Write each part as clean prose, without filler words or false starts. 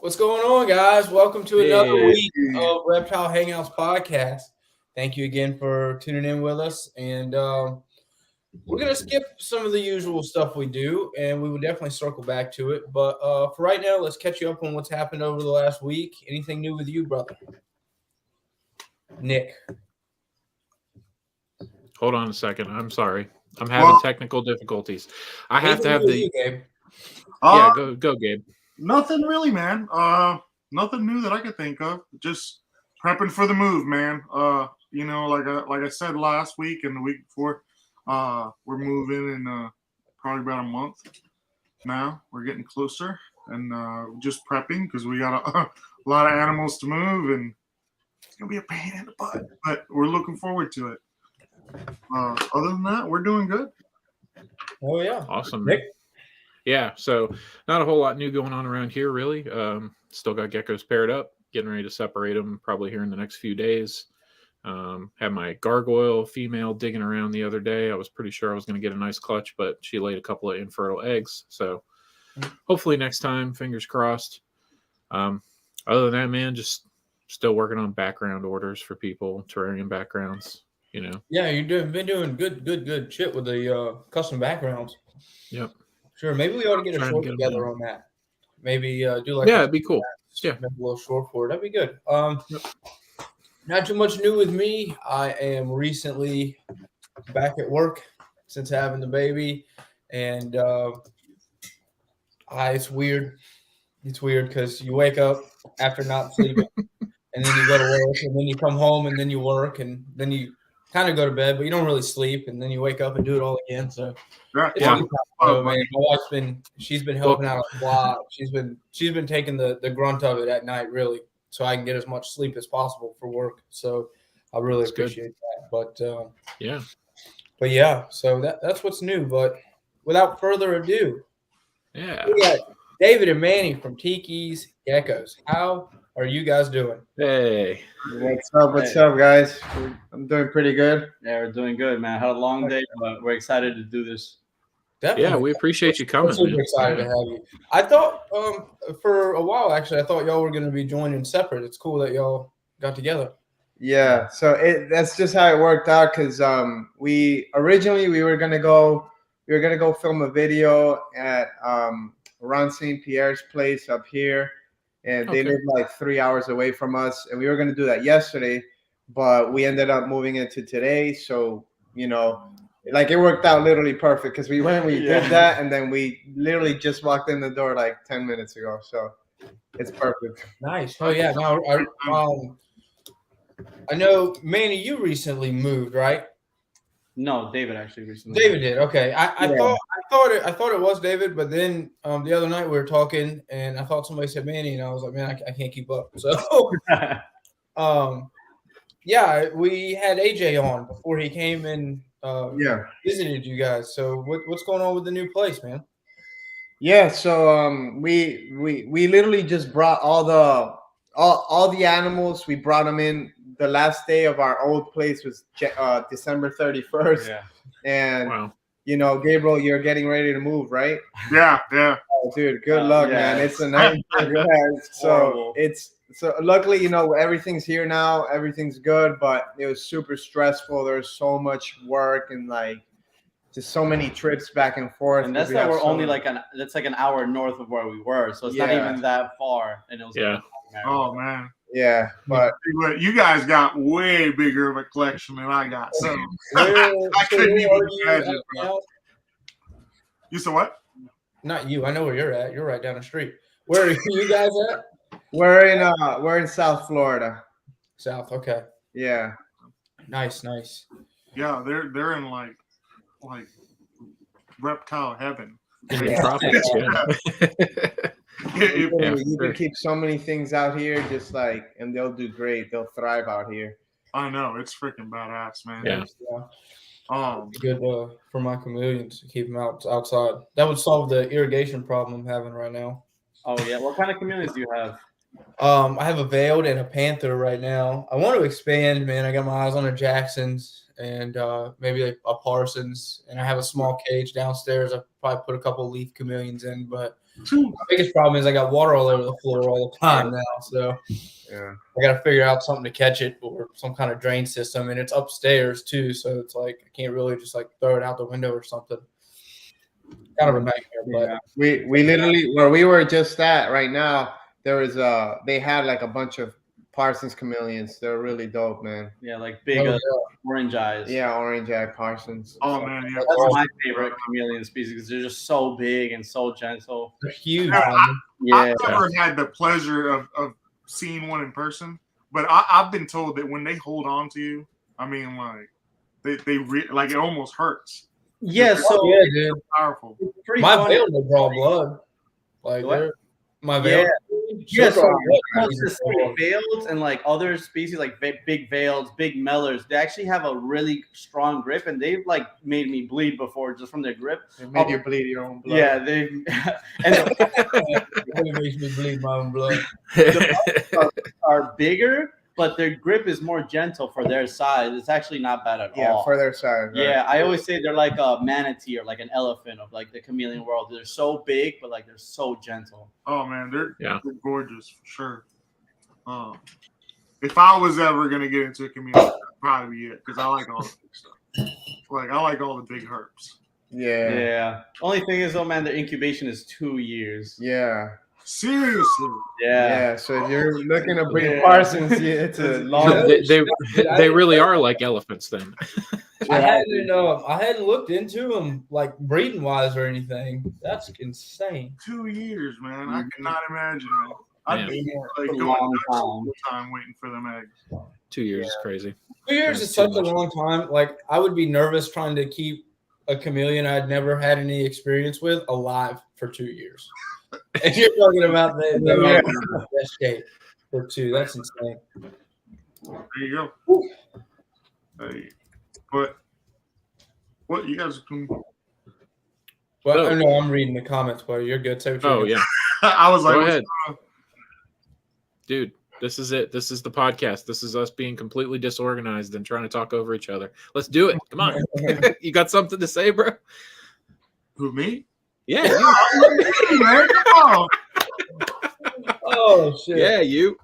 What's going on, guys? Welcome to another Hey. week of Reptile Hangouts podcast. Thank you again for tuning in with us. And we're going to skip some of the usual stuff we do, and we will definitely circle back to it. But for right now, let's catch you up on what's happened over the last week. Anything new with you, brother? Nick. Hold on a second. I'm sorry. I'm having technical difficulties. I have to have the. You, Gabe? Yeah, go, Gabe. Nothing really, man. Nothing new that I could think of. Just prepping for the move, man. Like I said last week and the week before, we're moving in probably about a month. Now we're getting closer and just prepping because we got a lot of animals to move and it's gonna be a pain in the butt, but we're looking forward to it. Other than that, we're doing good. Oh yeah, awesome. Nick? Yeah, so not a whole lot new going on around here, really. Still got geckos paired up, getting ready to separate them probably here in the next few days. Had my gargoyle female digging around the other day. I was pretty sure I was going to get a nice clutch, but she laid a couple of infertile eggs. So hopefully next time, fingers crossed. Other than that, man, just still working on background orders for people, terrarium backgrounds, you know. Yeah, been doing good shit with the custom backgrounds. Yep. Sure, maybe we ought to get a short together on that. Maybe do like it'd be cool. Yeah, make a little short for it. That'd be good. Not too much new with me. I am recently back at work since having the baby, and it's weird. It's weird because you wake up after not sleeping, and then you go to work, and then you come home, and then you work, and then you kind of go to bed, but you don't really sleep, and then you wake up and do it all again. So Yeah. Oh man, my wife's she's been helping out a lot. She's been taking the grunt of it at night, really, so I can get as much sleep as possible for work. So I really appreciate that. But yeah, so that's what's new. But without further ado, we got David and Manny from Tiki's Geckos. How are you guys doing? Hey. What's up, guys? I'm doing pretty good. Yeah, we're doing good, man. Had a long day, but we're excited to do this. Definitely. Yeah, we appreciate you coming. I'm super excited to have you. I thought for a while, actually, I thought y'all were going to be joining separate. It's cool that y'all got together. Yeah, so that's just how it worked out because we were gonna go film a video at around St Pierre's place up here, and they live like 3 hours away from us, and we were gonna do that yesterday, but we ended up moving it to today. So like it worked out literally perfect because we did that, and then we literally just walked in the door like 10 minutes ago. So it's perfect. Nice. Oh yeah. No, I know, Manny, you recently moved, right? No, David actually recently. David did. Okay. I thought it was David, but then the other night we were talking, and I thought somebody said Manny, and I was like, man, I can't keep up. So, yeah, we had AJ on before he came and visited you guys. So what's going on with the new place, man? Yeah, so we literally just brought all the animals. We brought them in. The last day of our old place was December 31st. Yeah. And Gabriel, you're getting ready to move, right? Yeah. Oh, dude, good luck, man. It's a nightmare. So luckily, everything's here now. Everything's good, but it was super stressful. There's so much work and just so many trips back and forth. And that's that we're only that's like an hour north of where we were, so it's not even that far. And it was oh man. Yeah, but you guys got way bigger of a collection than I got. So I couldn't even imagine. You said what? Not you. I know where you're at. You're right down the street. Where are you guys at? We're in South Florida. South, okay. Yeah. Nice. Yeah, they're in like reptile heaven. You can keep so many things out here, and they'll do great. They'll thrive out here. I know, it's freaking badass, man. Yeah. Good for my chameleons to keep them outside. That would solve the irrigation problem I'm having right now. Oh yeah, what kind of chameleons do you have? I have a veiled and a panther right now. I want to expand, man. I got my eyes on a Jackson's and maybe a Parsons, and I have a small cage downstairs. I probably put a couple of leaf chameleons in, but The biggest problem is I got water all over the floor all the time now, so Yeah. I got to figure out something to catch it or some kind of drain system, and it's upstairs too, so it's like I can't really just like throw it out the window or something. Kind of a nightmare, but We literally where we were just at right now. There was they had like a bunch of Parsons chameleons. They're really dope, man. Yeah, like big orange eyes. Yeah, orange eye Parsons. Oh man, yeah. That's my favorite chameleon species because they're just so big and so gentle. they're huge. Yeah. I've never had the pleasure of seeing one in person, but I've been told that when they hold on to you, I mean, like like it almost hurts. Yeah, so yeah, dude. Powerful. it's pretty My funny. veil will draw blood. Like What? my veil. Yeah, so blood. close to say veils and like other species like big veils, big mellors, they actually have a really strong grip, and they've like made me bleed before just from their grip. It made you bleed your own blood. Yeah, they and It makes me bleed my own blood. are bigger, but their grip is more gentle for their size. It's actually not bad at Yeah, all. for their size. Right? Yeah, I always say they're like a manatee or like an elephant of like the chameleon world. They're so big, but like they're so gentle. Oh man, they're gorgeous for sure. If I was ever gonna get into a chameleon, that'd probably be it because I like all the big stuff. Like I like all the big herps. Yeah. Yeah. Only thing is though, man, their incubation is 2 years. Yeah. Seriously. Yeah. So if you're looking to breed Parsons, it's a long. They really are like elephants then. I hadn't looked into them like breeding wise or anything. That's insane. 2 years, man. I cannot imagine it. I'd be like It's a going long nuts all the time waiting for them eggs. 2 years is crazy. 2 years That's is too such a much. long time. Like I would be nervous trying to keep a chameleon I'd never had any experience with alive for 2 years. And you're talking about the best shape for 2. That's insane. There you go. Hey, but what you guys can? Well, I know I'm reading the comments, buddy. You're good. Say what you're Oh doing. yeah. I was like, Go ahead. Dude, this is it. This is the podcast. This is us being completely disorganized and trying to talk over each other. Let's do it. Come on. You got something to say, bro? who me? Yeah. You. Man, come on. Oh shit. Yeah, you.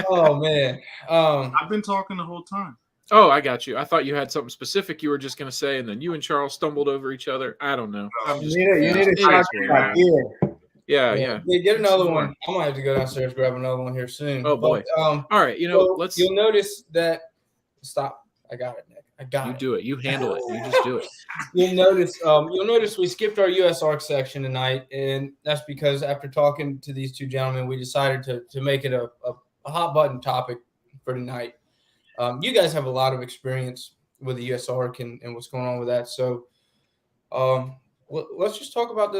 Oh man. I've been talking the whole time. Oh, I got you. I thought you had something specific you were just going to say, and then you and Charles stumbled over each other. I don't know. I'm just You need to confused. start It is back weird. here. Yeah. Get another one. I might have to go downstairs grab another one here soon. Oh, boy. But, All right, let's. You'll notice that. Stop. I got it, Nick. I got You it. do it. You handle it. You just do it. You'll notice we skipped our USARC section tonight, and that's because after talking to these two gentlemen, we decided to make it a hot button topic for tonight. You guys have a lot of experience with the USARC and what's going on with that, so let's just talk about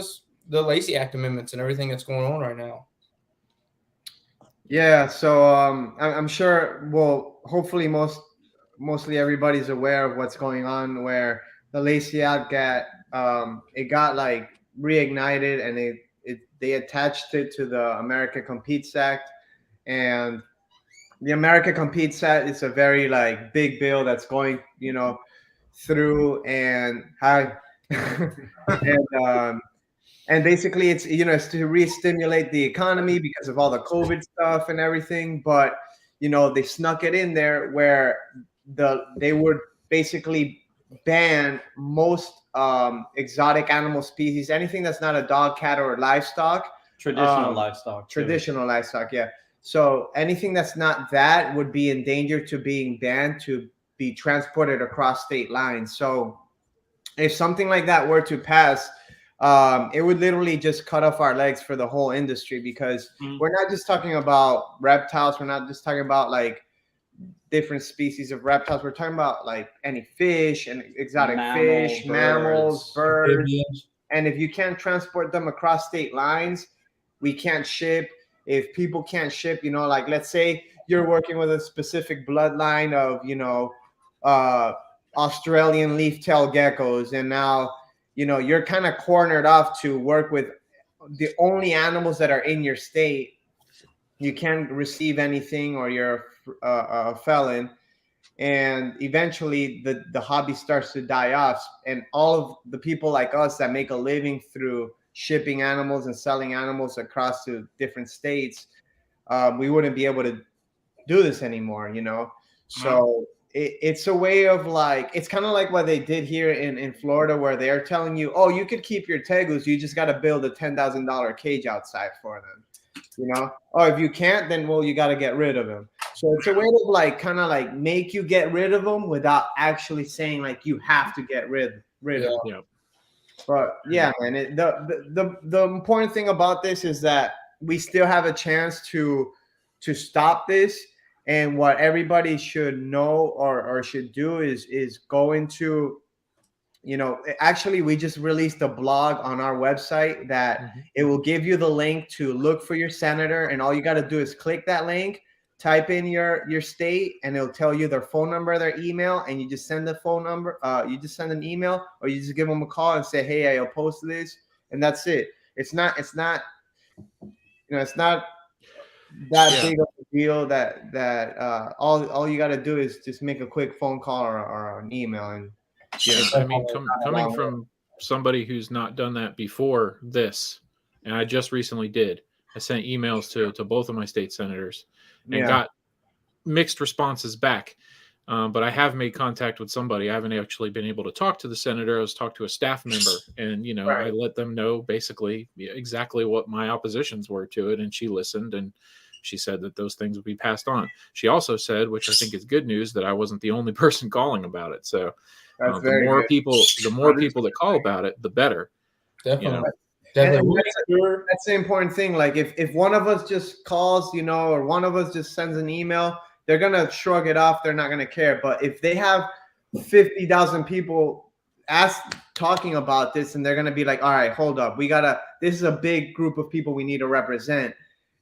the Lacey Act amendments and everything that's going on right now. Yeah, so I'm sure. Well, hopefully, mostly everybody's aware of what's going on. Where the Lacey Act got like reignited, and they attached it to the America Competes Act, and the America Competes Act is a very like big bill that's going through and and basically it's to re-stimulate the economy because of all the COVID stuff and everything. But they snuck it in there where they would basically ban most exotic animal species, anything that's not a dog, cat, or livestock. Traditional livestock. Traditional livestock, yeah. So anything that's not that would be in danger to being banned to be transported across state lines. So if something like that were to pass, it would literally just cut off our legs for the whole industry, because we're not just talking about reptiles. We're not just talking about like different species of reptiles. We're talking about like any fish and exotic fish, mammals, birds. And if you can't transport them across state lines, we can't ship. If people can't ship, like let's say you're working with a specific bloodline of, Australian leaf-tailed geckos, and now, you're kind of cornered off to work with the only animals that are in your state. You can't receive anything, or you're a felon. And eventually the hobby starts to die off. And all of the people like us that make a living through shipping animals and selling animals across to different states, we wouldn't be able to do this anymore, you know. So it's a way of like, it's kind of like what they did here in Florida, where they're telling you, oh, you could keep your tegus, you just got to build a $10,000 cage outside for them, you know. Oh, if you can't, then well, you got to get rid of them. So it's a way to like kind of like make you get rid of them without actually saying like you have to get rid of them. Yeah. But yeah, man, the important thing about this is that we still have a chance to stop this. And what everybody should know or should do is go into, you know, actually we just released a blog on our website that it will give you the link to look for your senator, and all you got to do is click that link, type in your state, and it'll tell you their phone number, their email, and you just send the phone number, you just send an email, or you just give them a call and say, hey, I opposed to this, and that's it. It's not you know, it's not that big of a deal that all you got to do is just make a quick phone call or an email. And I mean, coming from somebody who's not done that before this, and I just recently did, I sent emails to both of my state senators and got mixed responses back. But I have made contact with somebody. I haven't actually been able to talk to the senator. I was talked to a staff member, and you know, I let them know basically exactly what my oppositions were to it, and she listened, and she said that those things would be passed on. She also said, which I think is good news, that I wasn't the only person calling about it. So the more people that call about it, the better. Definitely. You know? Definitely. That's the important thing. Like if one of us just calls, you know, or one of us just sends an email, they're gonna shrug it off. They're not gonna care. But if they have 50,000 people talking about this, and they're gonna be like, all right, hold up, this is a big group of people we need to represent,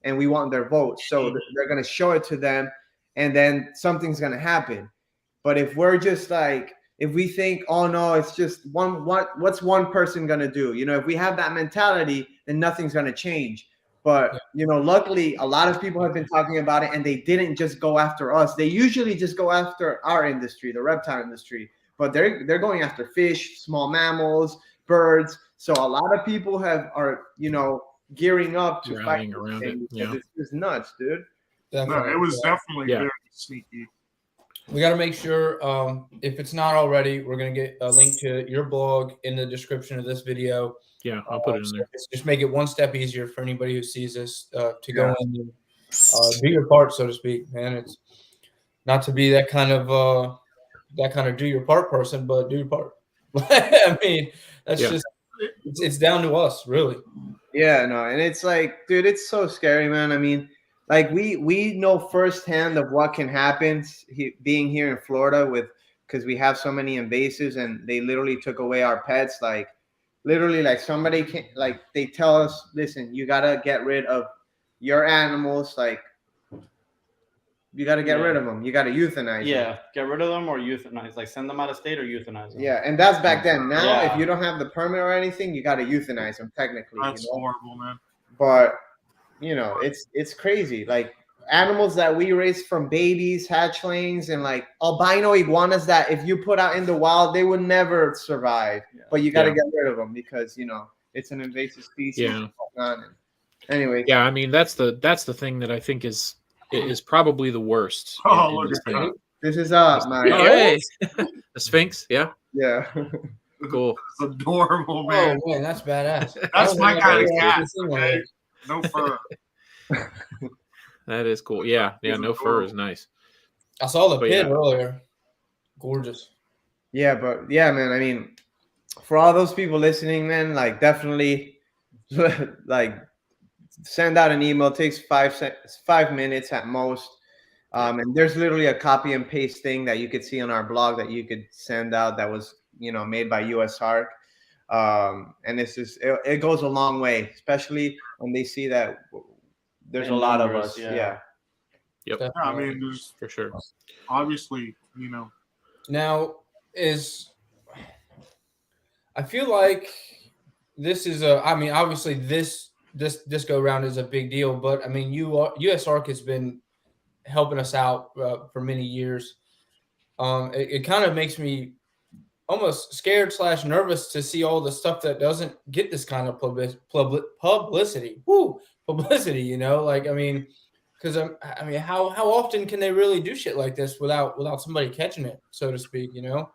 and we want their votes. So they're gonna show it to them, and then something's gonna happen. But if we're just like, if we think, oh no, it's just what's one person gonna do? You know, if we have that mentality, then nothing's gonna change. But you know, luckily, a lot of people have been talking about it, and they didn't just go after us. They usually just go after our industry, the reptile industry. But they're going after fish, small mammals, birds. So a lot of people are you know, gearing up to fight around it. Yeah, it's just nuts, dude. No, it was definitely very sneaky. We got to make sure, if it's not already, we're going to get a link to your blog in the description of this video. Yeah, I'll put it in there. Just make it one step easier for anybody who sees this to go in and do your part, so to speak, man. It's not to be that kind of do your part person, but do your part. I mean, that's just it's down to us, really. Yeah, no, and it's like, dude, it's so scary, man. I mean, like we know firsthand of what can happen being here in Florida because we have so many invasives, and they literally took away our pets. Like literally, like somebody can, like they tell us, listen, you gotta get rid of your animals. Like you gotta get rid of them. You gotta euthanize them. Yeah, get rid of them or euthanize. Like send them out of state or euthanize them. Yeah, and that's back then. Now, if you don't have the permit or anything, you gotta euthanize them technically. That's horrible, man. But you know, it's crazy. Like animals that we raise from babies, hatchlings, and like albino iguanas that if you put out in the wild, they would never survive. Yeah. But you got to get rid of them because, you know, it's an invasive species. Yeah. Anyway. Yeah, I mean that's the thing that I think is probably the worst. Oh, look at that. This is my hey. The Sphinx. Yeah. Yeah. Cool. It's adorable, man. Oh man, that's badass. That's my kind of cat. Okay? No fur. That is cool. Yeah, no fur is nice. I saw the pit earlier. Gorgeous. Yeah, but yeah, man. I mean, for all those people listening, man, like definitely, like send out an email. It takes 5 minutes at most. And there's literally a copy and paste thing that you could see on our blog that you could send out that was, you know, made by USARK. And it's just it goes a long way, especially when they see that there's a lot of us. Yeah. Yep. Yeah, I mean, there's for sure. Obviously, you know. Now I feel like this is obviously this go round is a big deal, but I mean, USARK has been helping us out for many years. It kind of makes me almost scared / nervous to see all the stuff that doesn't get this kind of publicity. Woo, publicity. You know, like I mean, because I mean, how often can they really do shit like this without somebody catching it, so to speak? You know,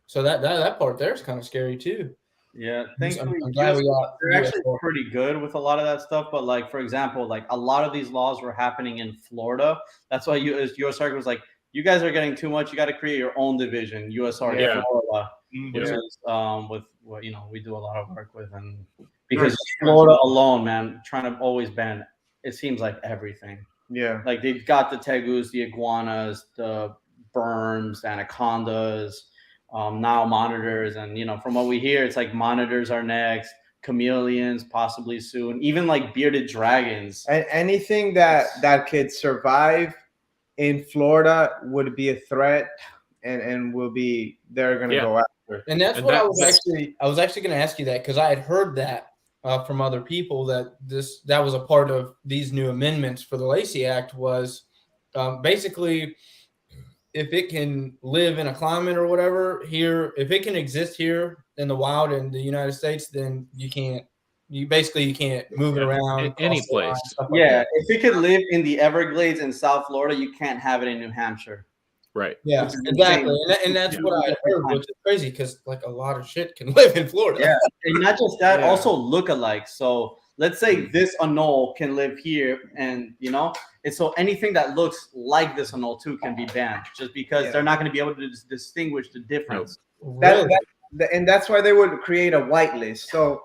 so that part there is kind of scary too. Yeah, I'm thankfully, glad we got they're US actually Park. pretty good with a lot of that stuff. But like, for example, like a lot of these laws were happening in Florida. That's why USARK was like, you guys are getting too much. You got to create your own division, USARK Yeah. Florida, Mhm. which Yeah. is with what we do a lot of work with, and because Florida alone, man, trying to always ban it seems like everything. Yeah. Like they've got the tegus, the iguanas, the berms, anacondas, now monitors, and from what we hear, it's like monitors are next, chameleons possibly soon, even like bearded dragons. And anything that could survive in Florida would be a threat, and will be they're gonna go after. And that's And what that- I was actually going to ask you that, because I had heard that from other people that that was a part of these new amendments for the Lacey Act was basically if it can live in a climate or whatever here, if it can exist here in the wild in the United States, then you can't move it around Any cross the line, place. stuff like Yeah, that. if it could live in the Everglades in South Florida, you can't have it in New Hampshire. Right. Yeah, Which is exactly, insane. and that's Yeah. what I heard, which is crazy because like a lot of shit can live in Florida. Yeah, and not just that, Yeah. also look-alike. So let's say this anole can live here, and it's so anything that looks like this anole too can be banned, just because they're not going to be able to distinguish the difference. Really? And that's why they would create a whitelist. So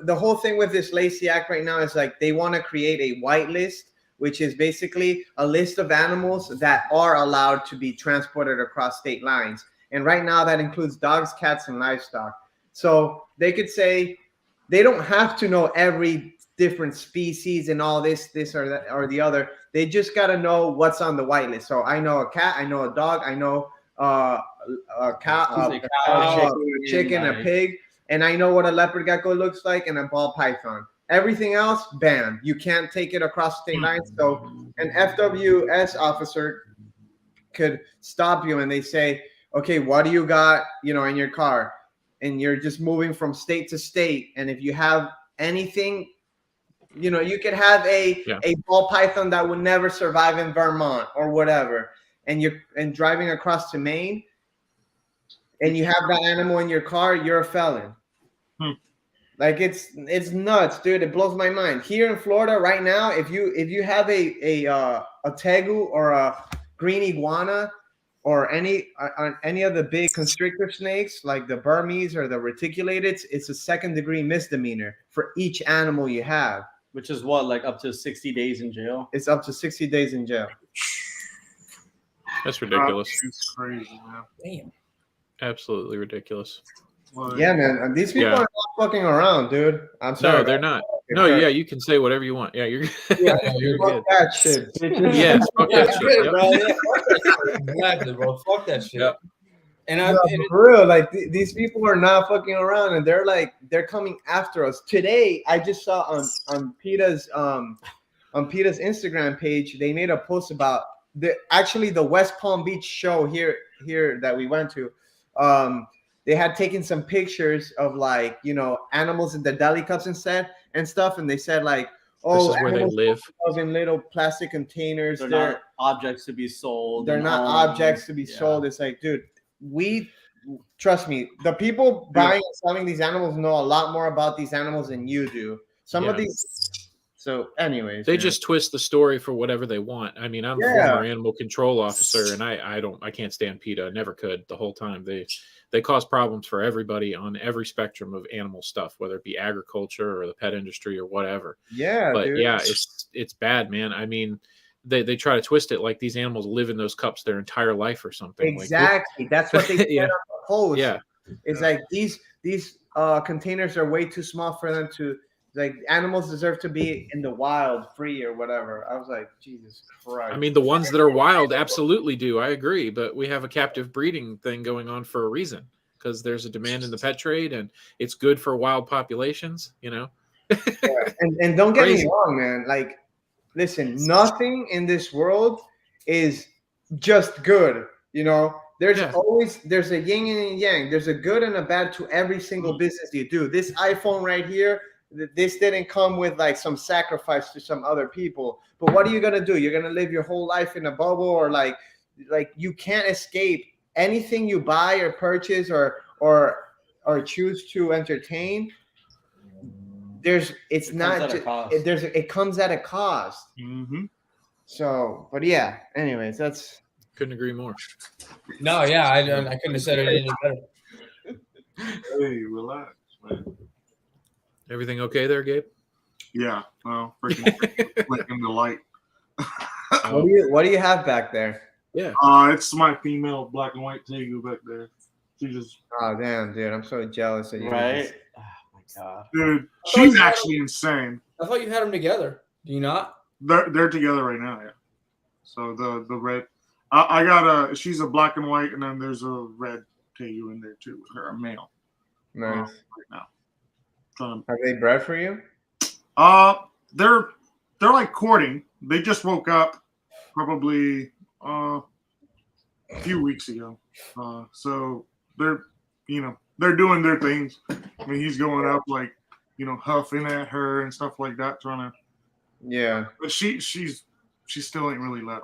the whole thing with this Lacey Act right now is like they want to create a whitelist, which is basically a list of animals that are allowed to be transported across state lines. And right now that includes dogs, cats, and livestock. So they could say they don't have to know every different species and all this or that or the other. They just got to know what's on the whitelist. So I know a cat, I know a dog, I know a cow, a chicken, a pig, and I know what a leopard gecko looks like and a ball python. Everything else banned. You can't take it across state lines. So an FWS officer could stop you and they say, okay, what do you got, in your car? And you're just moving from state to state. And if you have anything, you could have a ball python that would never survive in Vermont or whatever. And you're driving across to Maine and you have that animal in your car, you're a felon. Like it's nuts, dude. It blows my mind. Here in Florida right now, if you have a tegu or a green iguana or any of the big constrictor snakes like the Burmese or the reticulated, it's a 2nd-degree misdemeanor for each animal you have. Which is what, like up to 60 days in jail? It's up to 60 days in jail. That's ridiculous. It's crazy, man. Damn. Absolutely ridiculous. Like, Yeah, man. These people are not fucking around, dude. I'm sorry. No, they're not. No, yeah, you can say whatever you want. Yeah, you're you're Fuck good. that shit. Yes, fuck Yeah, that shit. good, Yep. bro. Yeah, fuck that shit. Exactly, bro. Fuck that shit. Yep. And No, for real, like these people are not fucking around, and they're coming after us. Today, I just saw on PETA's Instagram page, they made a post about the West Palm Beach show here that we went to. They had taken some pictures of animals in the deli cups and stuff, and they said like, This is where they live. in little plastic containers. They're not objects to be sold. They're not objects to be sold. It's like, dude, trust me, the people buying and selling these animals know a lot more about these animals than you do. Some of these. So, anyways, They just twist the story for whatever they want. I mean, I'm a former animal control officer, and I can't stand PETA. I never could the whole time. They cause problems for everybody on every spectrum of animal stuff, whether it be agriculture or the pet industry or whatever. Yeah, but dude. yeah, it's bad, man. I mean, they try to twist it like these animals live in those cups their entire life or something. Exactly. That's what they said on the post. Yeah. It's like these containers are way too small for them to. Like animals deserve to be in the wild, free or whatever. I was like, Jesus Christ. I mean, the ones that are wild absolutely do. I agree, but we have a captive breeding thing going on for a reason, because there's a demand in the pet trade, and it's good for wild populations. And don't get me wrong, man. Like, listen, nothing in this world is just good. there's a yin and a yang. There's a good and a bad to every single business you do. This iPhone right here, this didn't come with like some sacrifice to some other people. But what are you gonna do? You're gonna live your whole life in a bubble, or like you can't escape anything you buy or purchase or choose to entertain. It comes at a cost. Mm-hmm. So, but yeah. Anyways, couldn't agree more. No, yeah, I couldn't have said it any better. Hey, relax, man. Everything okay there, Gabe? Yeah. Well, freaking flicking the light. What do you have back there? Yeah. It's my female black and white Tegu back there. She just. Oh damn, dude! I'm so jealous of you. Right? Oh my god. Dude, she's actually insane. I thought you had them together. Do you not? They're together right now, yeah. So the red, I got she's a black and white, and then there's a red Tegu in there too with her, a male. Nice. Right now. Have they bred for you? They're like courting. They just woke up probably a few weeks ago. So they're doing their things. I mean, he's going up like huffing at her and stuff like that, trying to. Yeah. But she still ain't really let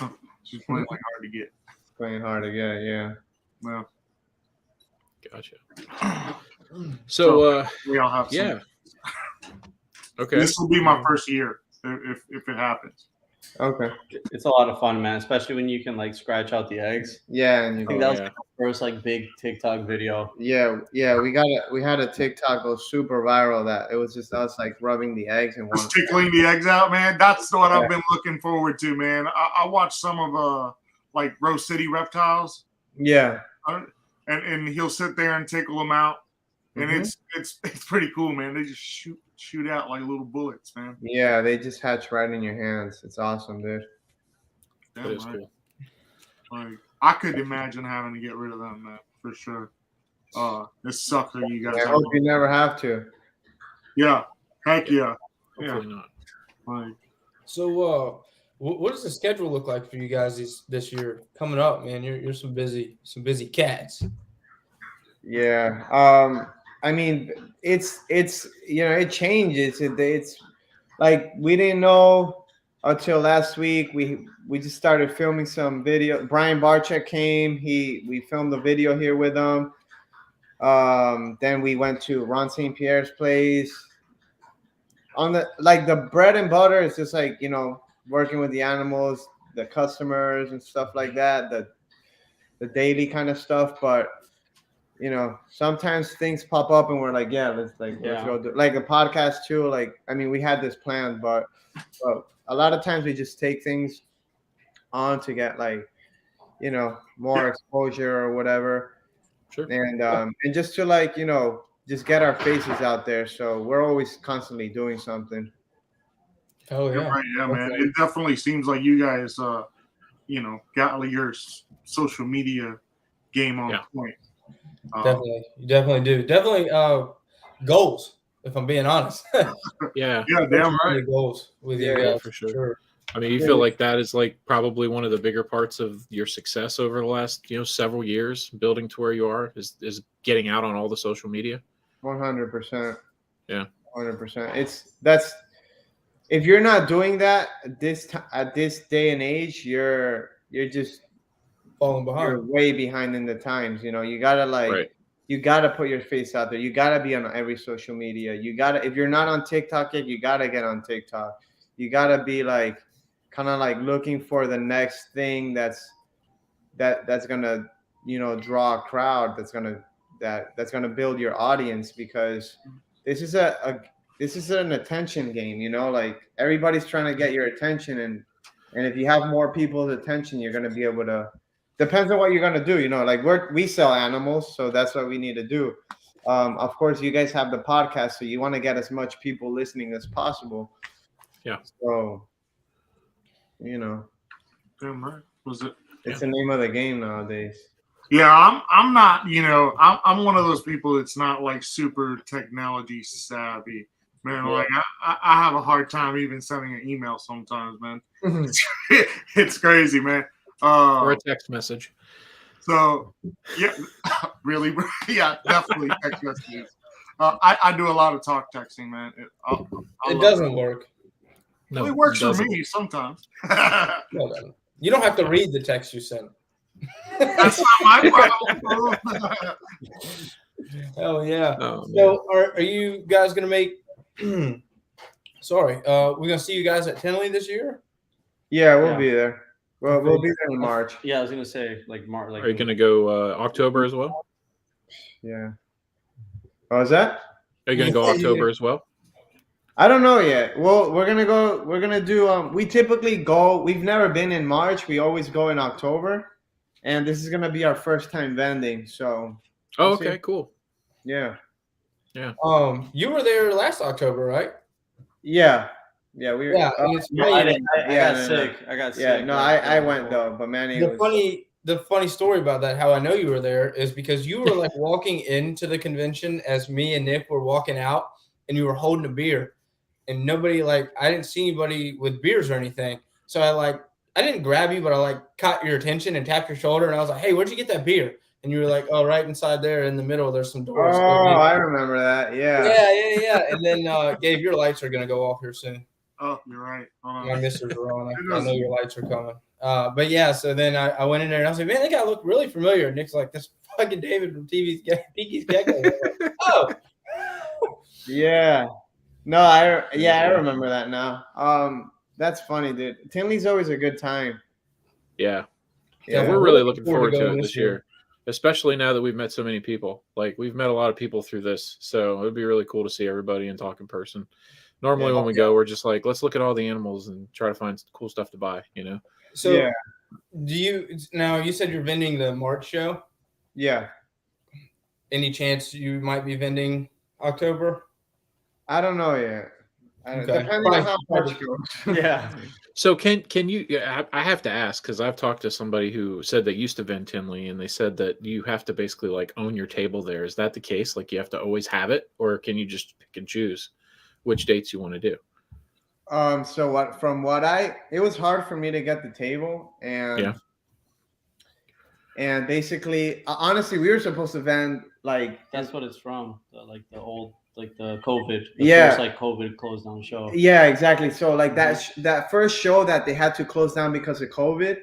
him. She's playing like hard to get. Playing hard to get, yeah. Well. Gotcha. So we all have some. Yeah. Okay. This will be my first year if it happens. Okay. It's a lot of fun, man, especially when you can like scratch out the eggs. Yeah, and I think that was the first like big TikTok video. Yeah. We had a TikTok go super viral that it was just us like rubbing the eggs and just tickling the eggs out, man. That's what I've been looking forward to, man. I watched some of like Rose City Reptiles. Yeah. And he'll sit there and tickle them out, and it's pretty cool, man. They just shoot out like little bullets, man. Yeah, they just hatch right in your hands. It's awesome, dude. That is cool. Like I could imagine having to get rid of them, man, for sure. It sucks that you guys. I hope you never have to. Yeah, heck yeah. Hopefully not. Like, so, what does the schedule look like for you guys this year coming up, man? You're some busy cats. Yeah. I mean, it's it changes. It's like we didn't know until last week. We just started filming some video. Brian Barchek came. We filmed the video here with him. Then we went to St Pierre's place. On the bread and butter is just like working with the animals, the customers and stuff like that. The daily kind of stuff, but. Sometimes things pop up and we're like, let's go do like a podcast too. Like, I mean, we had this planned, but a lot of times we just take things on to get more exposure or whatever. Sure. And just to just get our faces out there. So we're always constantly doing something. Oh yeah. Right, yeah, man. It definitely seems like you guys, got your social media game on point. Definitely, you definitely do. Definitely goals, if I'm being honest. Yeah, damn right. Goals with you guys for sure. I mean, you feel like that is like probably one of the bigger parts of your success over the last several years, building to where you are, is getting out on all the social media. 100%. Yeah, 100%. If you're not doing that at this day and age, you're just falling behind. You're way behind in the times. You gotta you gotta put your face out there. You gotta be on every social media. If you're not on TikTok yet, you gotta get on TikTok. You gotta be kind of looking for the next thing that's gonna draw a crowd. That's gonna build your audience, because this is an attention game. Everybody's trying to get your attention, and if you have more people's attention, you're gonna be able to. Depends on what you're gonna do, we sell animals, so that's what we need to do. Of course, you guys have the podcast, so you want to get as much people listening as possible. Yeah. So, Damn right. Was it? It's the name of the game nowadays. Yeah, I'm not. I'm one of those people that's not like super technology savvy, man. Yeah. Like I have a hard time even sending an email sometimes, man. It's crazy, man. Or a text message. So, yeah, really, yeah, definitely text messages. I do a lot of talk texting, man. It doesn't work. No, It works for doesn't. me sometimes. No, it doesn't. You don't have to read the text you send. That's not my problem. Oh yeah. Oh, man. So are you guys gonna make? Sorry, we're gonna see you guys at Tinley this year. Yeah, we'll Yeah. be there. Well, we'll be there in March. Yeah, I was gonna say like March. Like Are you going to go October as well? Yeah. Oh, is that? Are you going to go Yeah. October as well? I don't know yet. Well, we're gonna go. We're gonna do. We typically go. We've never been in March. We always go in October, and this is gonna be our first time vending. So Oh, We'll see. okay, cool. yeah, You were there last October, right? yeah. We were. Yeah, and it's no, funny. I didn't. I Yeah, got no, no. sick. I got Yeah, sick. no, like, I went though, but Manny was. The funny story about that, how I know you were there, is because you were like walking into the convention as me and Nick were walking out, and you were holding a beer, and nobody I didn't see anybody with beers or anything. So I didn't grab you, but I caught your attention and tapped your shoulder, and I was like, "Hey, where'd you get that beer?" And you were like, "Oh, right inside there in the middle. There's some doors." Oh, I remember that. Yeah. Yeah. And then Gabe, your lights are gonna go off here soon. Oh, you're right. Hold My on. missus are on. I know your lights are coming. But yeah, so then I went in there and I was like, man, that guy looked really familiar. And Nick's like, this fucking David from Tiki's Gecko. Like, oh. Yeah. No, I remember that now. That's funny, dude. Tinley's always a good time. Yeah. Yeah, We're really looking forward to going it this year, especially now that we've met so many people. Like, we've met a lot of people through this, so it would be really cool to see everybody and talk in person. Normally, when we go, we're just like, let's look at all the animals and try to find cool stuff to buy, you know? So Yeah. you said you're vending the March show? Yeah. Any chance you might be vending October? I don't know yet. Okay. Depending on how March goes. Yeah. So can you? I have to ask, because I've talked to somebody who said they used to vend Tinley, and they said that you have to basically own your table there. Is that the case? Like, you have to always have it, or can you just pick and choose which dates you want to do? So it was hard for me to get the table, and and basically, honestly, we were supposed to vend That's what it's from. The old the COVID. Yeah. First, COVID closed down show. Yeah, exactly. So that first show that they had to close down because of COVID,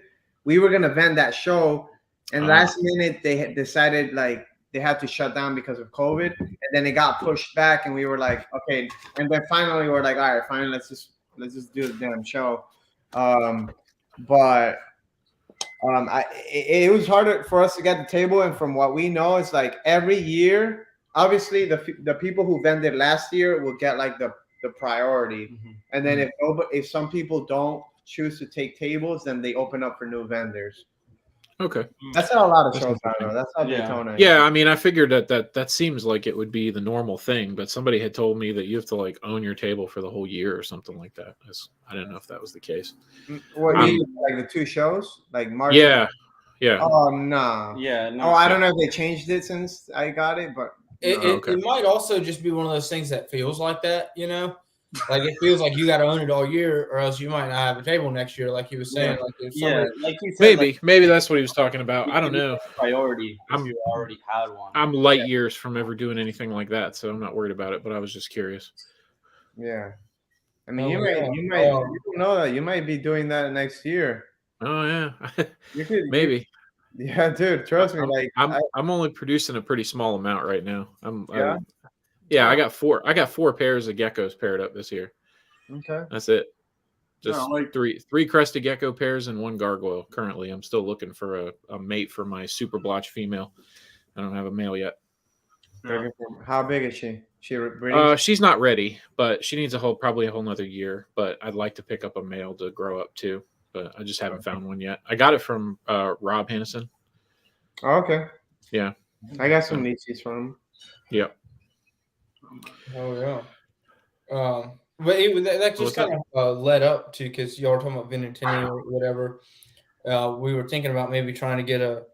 we were gonna vend that show, and last minute they had decided they had to shut down because of COVID, and then it got pushed back, and we were like, okay, and then finally we're like, all right, fine, let's just do the damn show. But it was harder for us to get the table, and from what we know, it's every year. Obviously, the people who vended last year will get the priority, and then if some people don't choose to take tables, then they open up for new vendors. Okay, that's how a lot of shows are. That's how Daytona is. Yeah, I mean, I figured that seems like it would be the normal thing, but somebody had told me that you have to own your table for the whole year or something like that. I didn't know if that was the case. What the two shows, March? Yeah. Oh no. Yeah. No, oh, I don't know if they changed it since I got it, but it might also just be one of those things that feels like that, you know. It feels like you got to own it all year, or else you might not have a table next year, like he was saying. Like you said, maybe that's what he was talking about. I don't know. Priority. You already had one. I'm light years from ever doing anything like that, so I'm not worried about it. But I was just curious. Yeah, I mean, you don't know that you might be doing that next year. Oh yeah, you could maybe. Yeah, dude, trust me. I'm only producing a pretty small amount right now. I got four pairs of geckos paired up this year. Okay. That's it. Just three crested gecko pairs and one gargoyle. Currently, I'm still looking for a mate for my super blotch female. I don't have a male yet. Yeah. How big is she? She's not ready, but she needs probably a whole nother year. But I'd like to pick up a male to grow up too. But I just haven't found one yet. I got it from Rob Hannison. Oh, okay. Yeah. I got some leashes from him. Yep. Oh yeah. But that just kind of led up to, because y'all were talking about vending Tinley or whatever. We were thinking about maybe trying to get a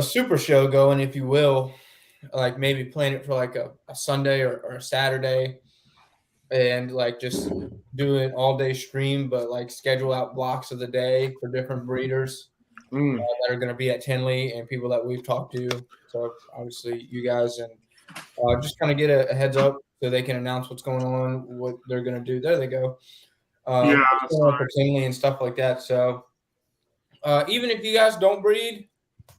super show going, if you will, maybe plan it for a Sunday or a Saturday, and just do an all day stream, but schedule out blocks of the day for different breeders. that are going to be at Tinley and people that we've talked to. So obviously you guys, and just kind of get a heads up so they can announce what's going on, what they're going to do. There they go. Yeah, For Tinley and stuff like that. So even if you guys don't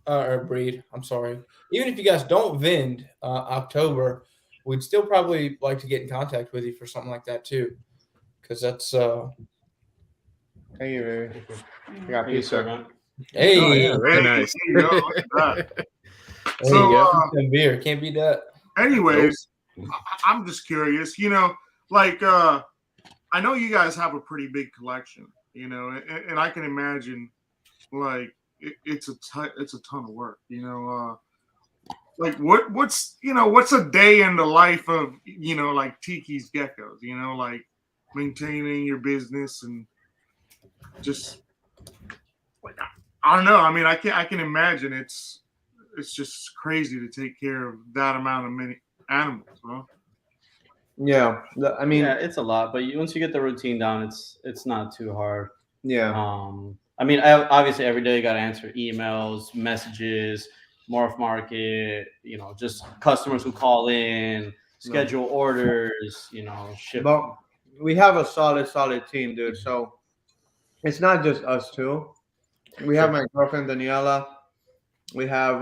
I'm sorry. Even if you guys don't vend October, we'd still probably like to get in contact with you for something like that too, because that's. Thank you, baby. I got Thank you, pizza. servant. Hey, Oh, yeah, very nice. There you go. Look at that. there So, you go. Some beer, can't beat that. Anyways, I'm just curious. Like I know you guys have a pretty big collection. And I can imagine like it's a ton of work. Like what's a day in the life of like Tiki's Geckos? Like maintaining your business and just like I don't know. I mean, I can imagine it's just crazy to take care of that amount of many animals, bro. Yeah, I mean, Yeah, it's a lot, but once you get the routine down, it's not too hard. yeah. I mean, obviously every day you got to answer emails, messages, Morph Market, just customers who call in, schedule orders, ship. But we have a solid team, dude. So it's not just us two. We have my girlfriend Daniela. We have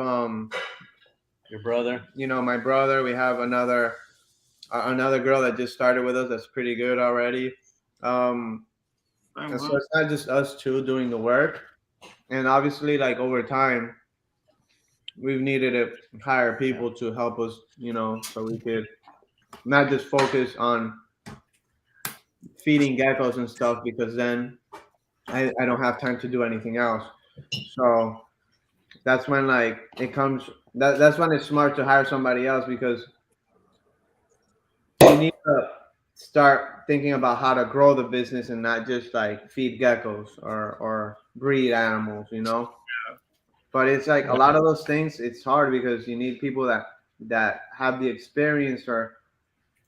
Your brother. my brother. We have another girl that just started with us. That's pretty good already. And so it's not just us two doing the work. And obviously, like over time, we've needed to hire people to help us, so we could not just focus on feeding geckos and stuff, because then I don't have time to do anything else. So that's when like it comes. That's when it's smart to hire somebody else, because you need to start thinking about how to grow the business and not just like feed geckos or breed animals, But it's like a lot of those things, it's hard because you need people that have the experience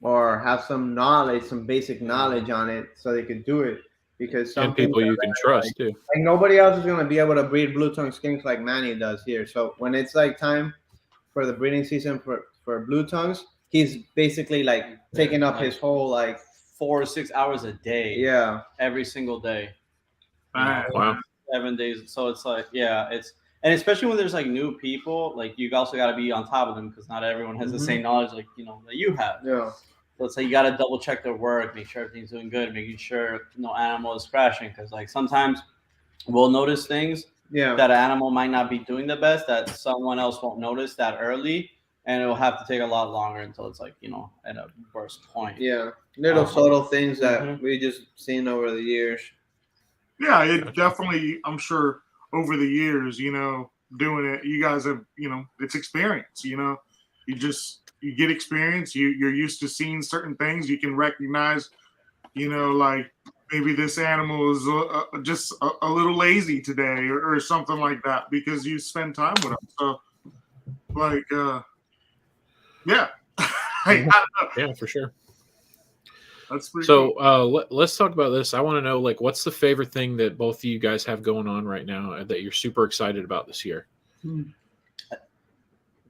or have some knowledge, some basic knowledge on it, so they could do it. Because some people you can trust too. Like nobody else is gonna be able to breed blue tongue skinks like Manny does here. So when it's like time for the breeding season for blue tongues, he's basically like taking up his whole like 4 or 6 hours a day. Yeah. Every single day. Wow. 7 days. So it's like, and especially when there's like new people, like you also got to be on top of them, because not everyone has the same knowledge like that you have. Yeah. So it's like you got to double check their work, make sure everything's doing good, making sure no animal is crashing, because like sometimes we'll notice things that an animal might not be doing the best, that someone else won't notice that early, and it will have to take a lot longer until it's like at a worse point. Yeah, little subtle things that we just seen over the years. Yeah, it definitely. I'm sure over the years, doing it, you guys have, it's experience. You get experience. You're used to seeing certain things. You can recognize, like maybe this animal is just a little lazy today or something like that, because you spend time with them. So, like, yeah, I don't know. Yeah, for sure. That's pretty So cool. let's talk about this. I want to know, like, what's the favorite thing that both of you guys have going on right now that you're super excited about this year? You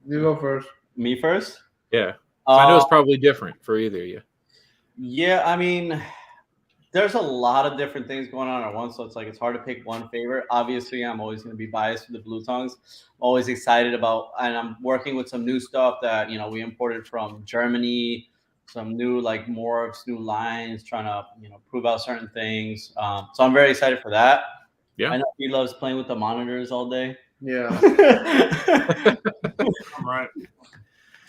go first. Me first? Yeah. I know it's probably different for either of you. Yeah, I mean, there's a lot of different things going on at once, so it's like it's hard to pick one favorite. Obviously, I'm always going to be biased with the blue tongues. Always excited about, and I'm working with some new stuff that we imported from Germany. Some new like Morphs, new lines, trying to prove out certain things. So I'm very excited for that. Yeah, I know he loves playing with the monitors all day. Yeah. All right.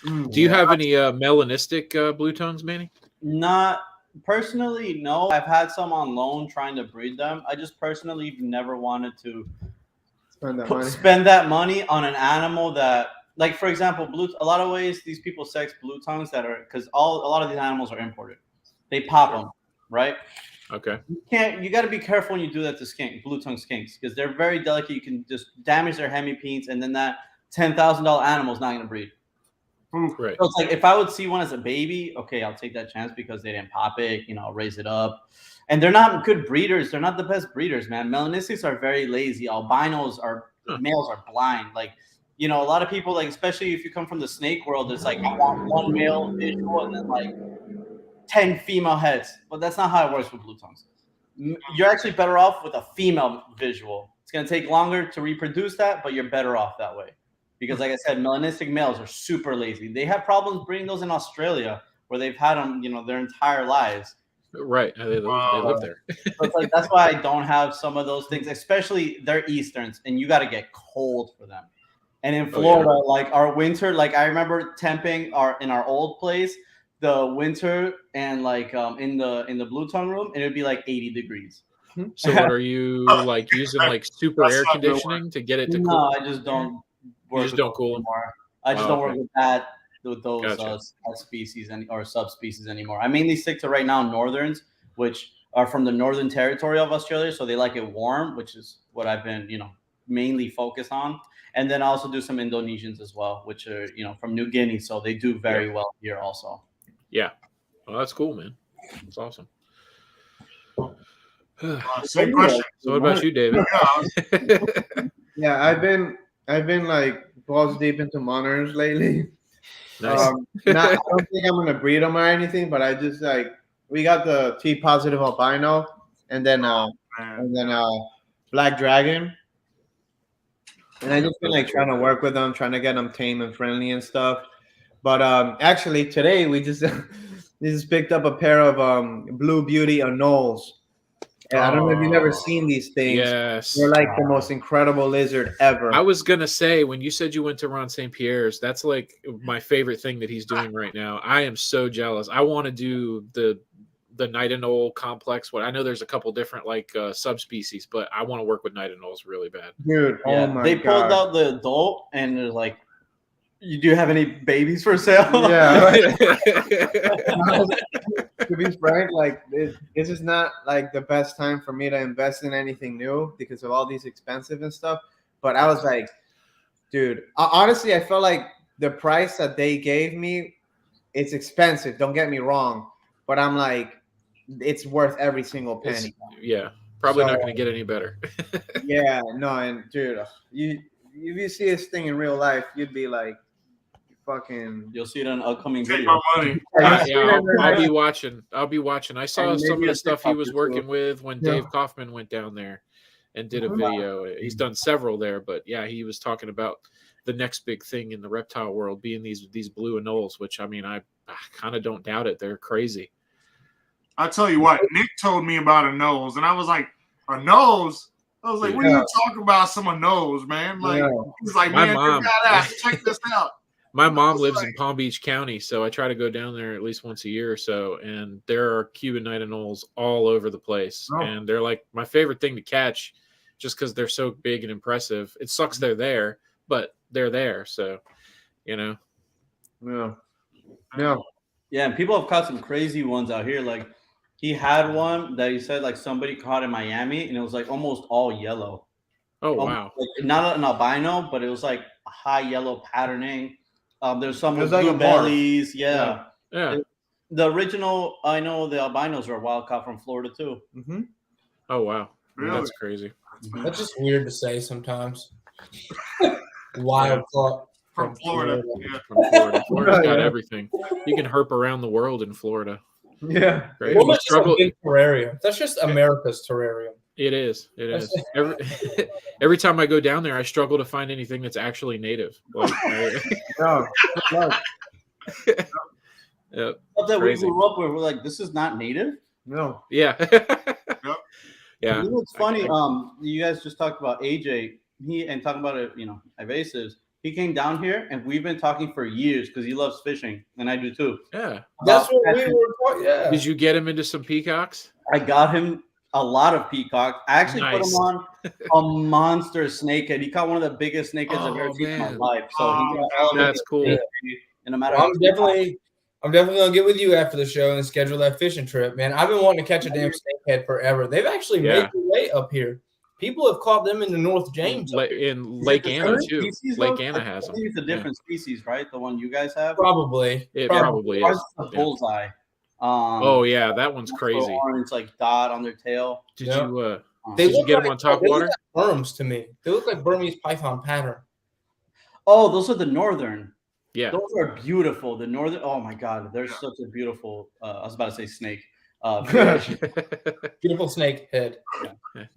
Do you have any melanistic blue tongues, Manny? Not personally, no. I've had some on loan trying to breed them. I just personally never wanted to spend that money on an animal that, like, for example, a lot of ways these people sex blue tongues that are, because a lot of these animals are imported. They pop them, right? Okay. You got to be careful when you do that to blue tongue skinks, because they're very delicate. You can just damage their hemipenes, and then that $10,000 animal is not going to breed. Right. So it's like, if I would see one as a baby, okay, I'll take that chance because they didn't pop it, raise it up. And they're not good breeders. They're not the best breeders, man. Melanistics are very lazy. Albinos are the males are blind. Like, you know, a lot of people, like, especially if you come from the snake world, it's like, I want one male visual and then like 10 female heads. But that's not how it works with blue tongues. You're actually better off with a female visual. It's going to take longer to reproduce that, but you're better off that way. Because like I said, melanistic males are super lazy. They have problems breeding those in Australia where they've had them, you know, their entire lives. Right. They live there. So it's like, that's why I don't have some of those things, especially they're Easterns, and you got to get cold for them. And in Florida, like our winter, like I remember temping in our old place, the winter and like in the blue tongue room, and it'd be like 80 degrees. So what are you like using like super air conditioning to get it to cool? No, I just don't work with those anymore. I just don't work with those species or subspecies anymore. I mainly stick to right now northerns, which are from the northern territory of Australia, so they like it warm, which is what I've been, you know, mainly focused on. And then I also do some Indonesians as well, which are, you know, from New Guinea, so they do very well here also. Yeah, well, that's cool, man. That's awesome. Same question. So what about you, David? Yeah, I've been like balls deep into monitors lately. Nice. I don't think I'm gonna breed them or anything, but I just like we got the T positive albino and then black dragon, and I just been like trying to work with them, trying to get them tame and friendly and stuff. But actually today we just picked up a pair of Blue Beauty anoles. And I don't know if you've ever seen these things. Yes. They're like the most incredible lizard ever. I was going to say, when you said you went to Ron St Pierre's, that's like my favorite thing that he's doing right now. I am so jealous. I want to do the night anole complex. I know there's a couple different like subspecies, but I want to work with night anoles really bad. Dude, yeah, oh my God. They pulled out the adult and they're like, "You do have any babies for sale?" Yeah. To be frank, like this is not like the best time for me to invest in anything new because of all these expensive and stuff. But I was like, dude, honestly, I felt like the price that they gave me, it's expensive. Don't get me wrong, but I'm like, it's worth every single penny. Probably not going to get any better. Yeah, no, and dude, if you see this thing in real life, you'd be like, fucking. You'll see it in an upcoming Take video. my money. I'll be watching. I saw some of the stuff he was working with when Dave Kaufman went down there and did a video. He's done several there, but yeah, he was talking about the next big thing in the reptile world being these blue anoles, which I mean, I kind of don't doubt it. They're crazy. I'll tell you what, Nick told me about a nose, and I was like, a nose? I was like, what are you talking about? Some nose, man. Like he's like, man, you're badass. Check this out. My mom lives in Palm Beach County, so I try to go down there at least once a year or so, and there are Cuban night anoles all over the place. And they're like my favorite thing to catch just because they're so big and impressive. It sucks they're there, but they're there, so, you know. Yeah, and people have caught some crazy ones out here. Like, he had one that he said, like, somebody caught in Miami, and it was, like, almost all yellow. Oh, wow. Like, not an albino, but it was, like, a high yellow patterning. There's some with like blue a bellies. Yeah. The original, I know the albinos are wild caught from Florida, too. Mm-hmm. Oh, wow. Really? That's crazy. That's just weird to say sometimes. Wild caught From Florida. Yeah. From Florida. Florida's got everything. You can herp around the world in Florida. Yeah. Right? Well, that's just a big terrarium. That's just America's terrarium. It is. Every time I go down there, I struggle to find anything that's actually native. Like, That we grew up with, we're like, this is not native. No. Yeah. Yeah. You know what's funny? You guys just talked about AJ. And talking about it, you know, evasives. He came down here, and we've been talking for years because he loves fishing, and I do too. Yeah. That's what we were talking. Yeah. Did you get him into some peacocks? I got him a lot of peacocks. I actually put him on a monster snakehead. He caught one of the biggest snakeheads I've ever seen in my life. So he got all that's cool. In a matter I'm definitely gonna get with you after the show and schedule that fishing trip, man. I've been wanting to catch a damn snakehead forever. They've actually made their way up here. People have caught them in the North James. In Lake Anna, too. Lake Anna has them. I think it's a different species, right? The one you guys have? Probably. It probably is. It's a bullseye. Oh, yeah. That one's crazy. Orange, like, dot on their tail. Did They Did you look get them like, on top they look water? like worms to me. They look like Burmese python pattern. Oh, those are the northern. Yeah. Those are beautiful. The northern. Oh my god, they're such a beautiful. I was about to say snake. Fish. Beautiful snake head.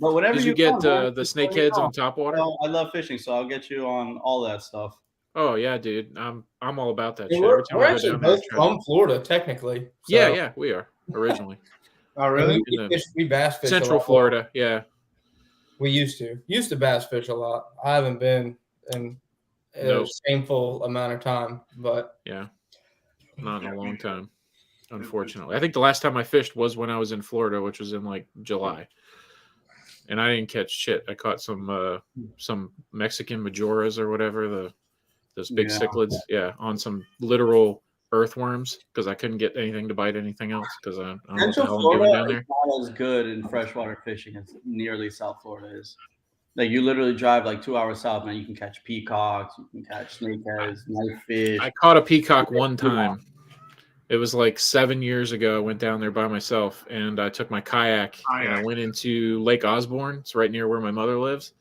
But whenever Did you you get come, man, the just snake let me heads know. on top water? I love fishing, so I'll get you on all that stuff. Oh yeah, dude. I'm all about that Hey, shit. Every time we're I go actually down there, I both try to- from Florida, technically. Yeah, So- yeah, we are originally Oh, And really? we bass fish a Central lot. Florida. Yeah, We used to bass fish a lot. I haven't been in a Nope. shameful amount of time, but yeah, not in a long time, unfortunately. I think the last time I fished was when I was in Florida, which was in like July, and I didn't catch shit. I caught some Mexican majoras or whatever, those big Yeah. cichlids, on some literal earthworms because I couldn't get anything to bite anything else because I don't know what the Central hell I'm doing Florida down is there. not as good in freshwater fishing as nearly South Florida is. Like you literally drive like 2 hours south, man. You can catch peacocks, you can catch snakeheads, knifefish. I caught a peacock one time. It was like 7 years ago. I went down there by myself and I took my kayak and I went into Lake Osborne. It's right near where my mother lives.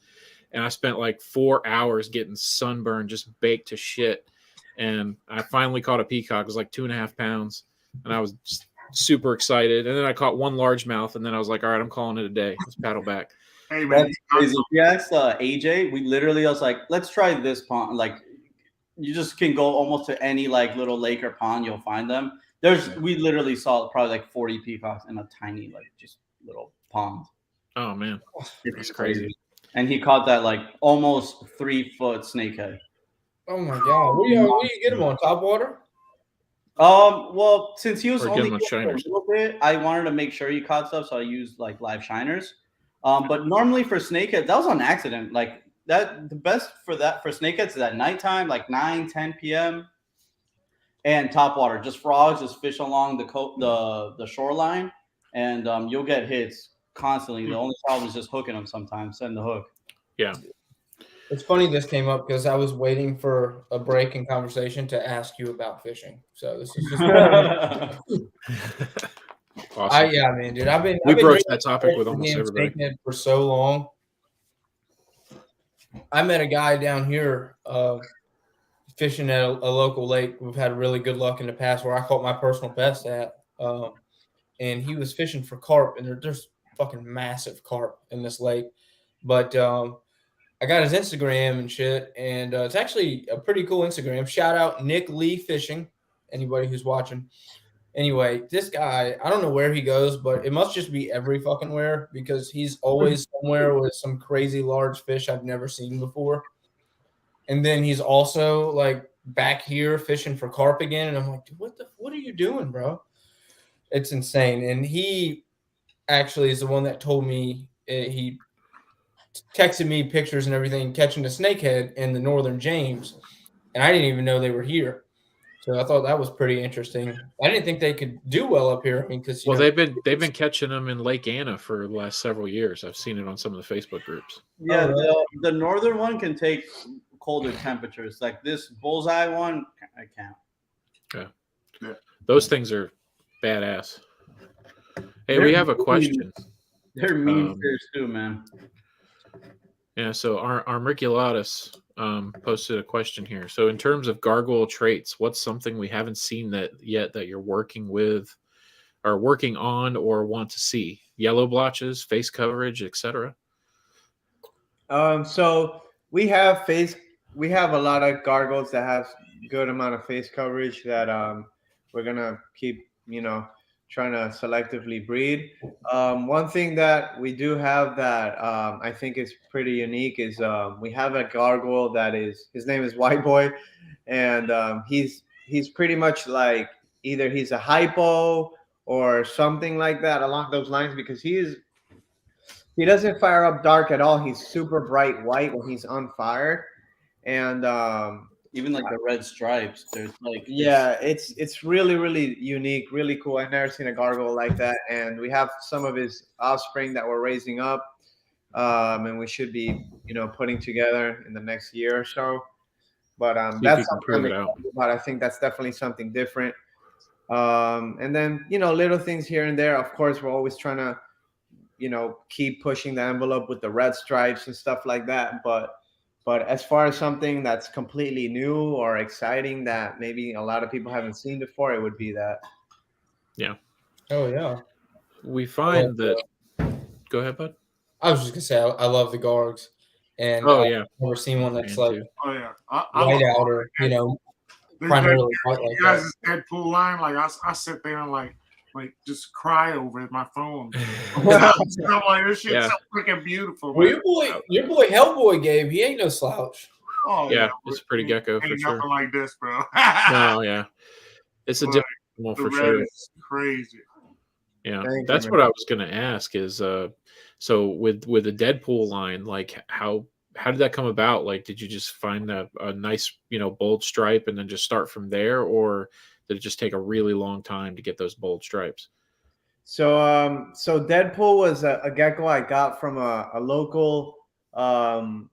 And I spent like 4 hours getting sunburned, just baked to shit. And I finally caught a peacock. It was like 2.5 pounds. And I was just super excited. And then I caught one largemouth. And then I was like, all right, I'm calling it a day. Let's paddle back. Hey man, That's crazy. If you asked AJ, we literally was like, let's try this pond. Like, you just can go almost to any like little lake or pond, you'll find them. We literally saw probably like 40 peacocks in a tiny like just little pond. Oh man, It's crazy. And he caught that like almost 3-foot snakehead. oh my god, where do you get them on top water? Well, since he was Or get only him with here for a shiners. little bit, I wanted to make sure he caught stuff, so I used like live shiners. But normally for snakeheads, that was on accident. Like that, the best for snakeheads is at nighttime, like 9-10 p.m. and top water, just frogs, just fish along the shoreline, and you'll get hits constantly. The only problem is just hooking them sometimes, send the hook. Yeah. It's funny this came up because I was waiting for a break in conversation to ask you about fishing. So this is just Awesome. yeah, man, dude. I've been broached that topic with almost everybody. snakehead for so long. I met a guy down here fishing at a local lake. We've had really good luck in the past where I caught my personal best at. And he was fishing for carp, and there's fucking massive carp in this lake. But I got his Instagram and shit, and it's actually a pretty cool Instagram. Shout out Nick Lee Fishing, anybody who's watching. Anyway, this guy, I don't know where he goes, but it must just be every fucking where because he's always somewhere with some crazy large fish I've never seen before. And then he's also like back here fishing for carp again. And I'm like, dude, what are you doing, bro? It's insane. And he actually is the one that told me he texted me pictures and everything catching a snakehead in the Northern James. And I didn't even know they were here. So I thought that was pretty interesting. I didn't think they could do well up here. I mean, because they've been catching them in Lake Anna for the last several years. I've seen it on some of the Facebook groups. Yeah, the northern one can take colder temperatures. Like this bullseye one, I can't. Yeah. Those things are badass. Hey, we have a question. They're mean fish too, man. Yeah, so our Armiculatus posted a question here. So in terms of gargoyle traits, what's something we haven't seen that you're working with or working on or want to see? Yellow blotches, face coverage, etc. So we have a lot of gargoyles that have good amount of face coverage that we're gonna keep, trying to selectively breed. One thing that we do have that I think is pretty unique is we have a gargoyle that his name is White Boy, and he's pretty much like either he's a hypo or something like that along those lines because he doesn't fire up dark at all. He's super bright white when he's on fire, and even like the red stripes. There's like it's really, really unique, really cool. I've never seen a gargoyle like that, and we have some of his offspring that we're raising up, and we should be putting together in the next year or so. But that's something but I think that's definitely something different. And then little things here and there. Of course, we're always trying to keep pushing the envelope with the red stripes and stuff like that. But as far as something that's completely new or exciting that maybe a lot of people haven't seen before, it would be that. Yeah. Oh yeah. We find that. Go ahead, bud. I was just gonna say I love the Gargs, and Oh yeah, I've never seen one that's Man, like too. Oh yeah, white out or primarily white like you guys' that. Deadpool line. Like I sit there and like just cry over my phone. I'm like, this shit's Yeah. so freaking beautiful. Well, Man. your boy Hellboy, Gabe, he ain't no slouch. Oh Yeah, it's pretty Gecko for ain't sure. nothing like this, bro. No, yeah, it's a But different animal the for red sure. is crazy. Yeah, Thank that's you, what I was gonna ask. Is so with the Deadpool line, like how did that come about? Like, did you just find a nice bold stripe and then just start from there, or did it just take a really long time to get those bold stripes? So Deadpool was a gecko I got from a local friend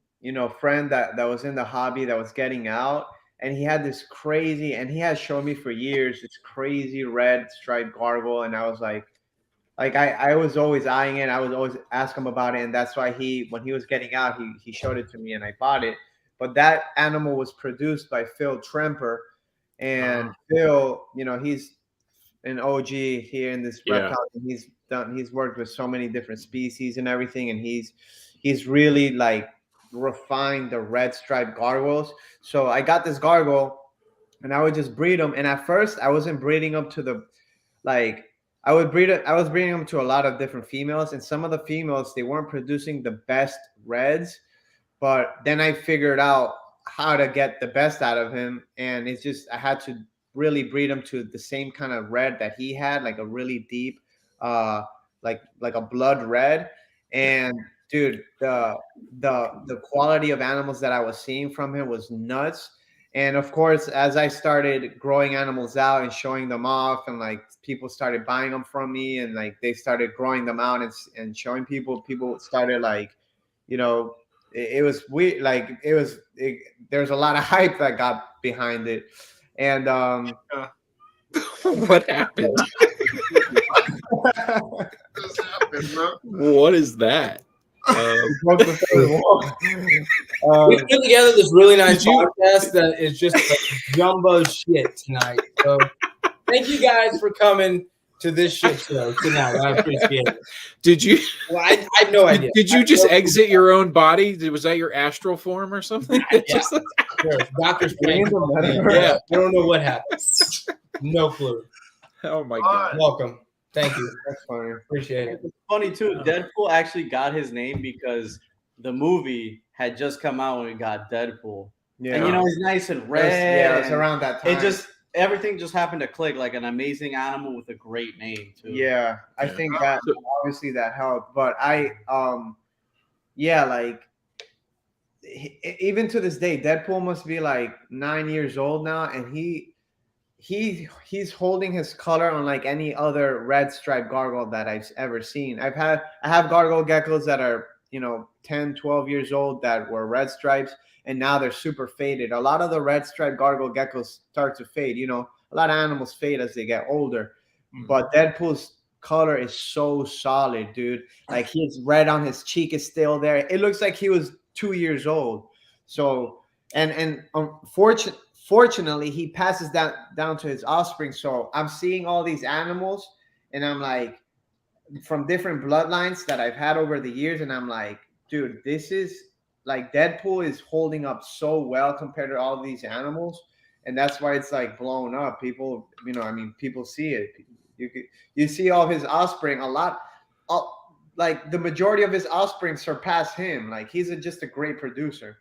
that was in the hobby that was getting out, and he had this crazy, and he has shown me for years, this crazy red striped gargoyle, and I was like I was always eyeing it. I was always ask him about it, and that's why when he was getting out, he showed it to me, and I bought it. But that animal was produced by Phil Tremper, and Phil, he's an OG here in this Yeah. reptile. And he's worked with so many different species and everything, and he's really like refined the red striped gargoyles. So I got this gargoyle, and I would just breed them. And at first, I wasn't breeding them to the like. I was breeding them to a lot of different females, and some of the females, they weren't producing the best reds. But then I figured out how to get the best out of him, and it's just I had to really breed him to the same kind of red that he had, like a really deep, like a blood red. And dude, the quality of animals that I was seeing from him was nuts. And of course, as I started growing animals out and showing them off, and like people started buying them from me, and like they started growing them out and showing people started like, it was weird. Like there's a lot of hype that got behind it. And What happened? What is that? we put together this really nice podcast that is just like jumbo shit tonight. So thank you guys for coming to this shit show tonight. I appreciate it. Did you? Well, I had no idea. Did you just exit your own body? Was that your astral form or something? Yeah. Doctor Strange. Yeah, I don't know what happened. No clue. Oh my god! Welcome. Thank you. That's funny. Appreciate it. It's funny too. Deadpool actually got his name because the movie had just come out when we got Deadpool. Yeah, And he's nice and red. it was around that time. Everything just happened to click, like an amazing animal with a great name too. Yeah, I think that obviously that helped. But even to this day, Deadpool must be like 9 years old now, and he's holding his color unlike any other red striped gargoyle that I've ever seen. I have gargoyle geckos that are 10, 12 years old that were red stripes, and now they're super faded. A lot of the red striped gargoyle geckos start to fade. A lot of animals fade as they get older, but Deadpool's color is so solid, dude. Like his red on his cheek is still there. It looks like he was 2 years old. So and fortunately, he passes that down to his offspring. So I'm seeing all these animals, and I'm like, from different bloodlines that I've had over the years, and I'm like, dude, this is like Deadpool is holding up so well compared to all of these animals, and that's why it's like blown up. People, people see it. You see all his offspring a lot. Like the majority of his offspring surpass him. Like he's just a great producer.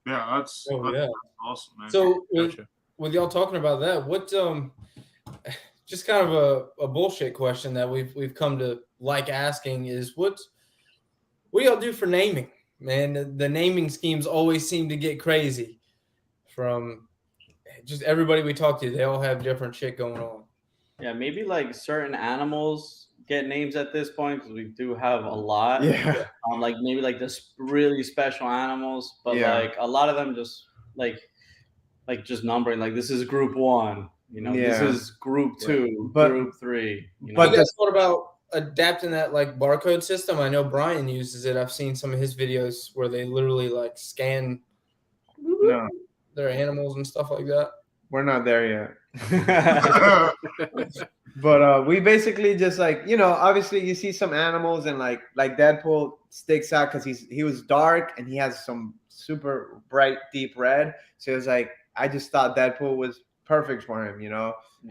Yeah, that's awesome, man. So with y'all talking about that, what just kind of a bullshit question that we've come to like asking is what do y'all do for naming? Man, the naming schemes always seem to get crazy. From just everybody we talk to, they all have different shit going on. Yeah, maybe like certain animals get names at this point because we do have a lot. Yeah. Like maybe like this really special animals, but like a lot of them just like just numbering. Like this is group 1. This is group 2, group 3. But you guys thought about adapting that like barcode system? I know Brian uses it. I've seen some of his videos where they literally like scan No, their animals and stuff like that. we're not there yet. But we basically just like, obviously you see some animals and like Deadpool sticks out because he was dark and he has some super bright deep red. So it was like I just thought Deadpool was perfect for him.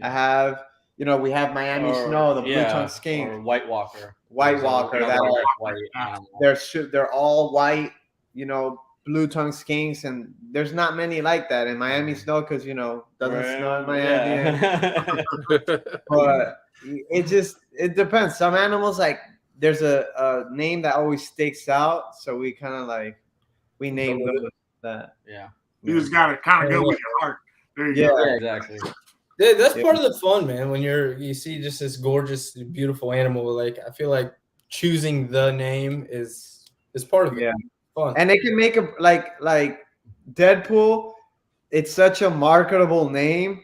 I have we have Miami Snow, the blue tongue skink, or White Walker. White Walker. That Another, are, like, white animal. they're all white, blue tongue skinks, and there's not many like that in Miami Snow because doesn't snow in Miami. Yeah. But it depends. Some animals, like there's a name that always sticks out, so we kind of like we name them that. Yeah. You just gotta kind of go with your heart. There you go. Yeah, exactly. Yeah, that's part of the fun, man. When you see just this gorgeous, beautiful animal, like I feel like choosing the name is part of it. Yeah. Fun. And they can make a like Deadpool. It's such a marketable name.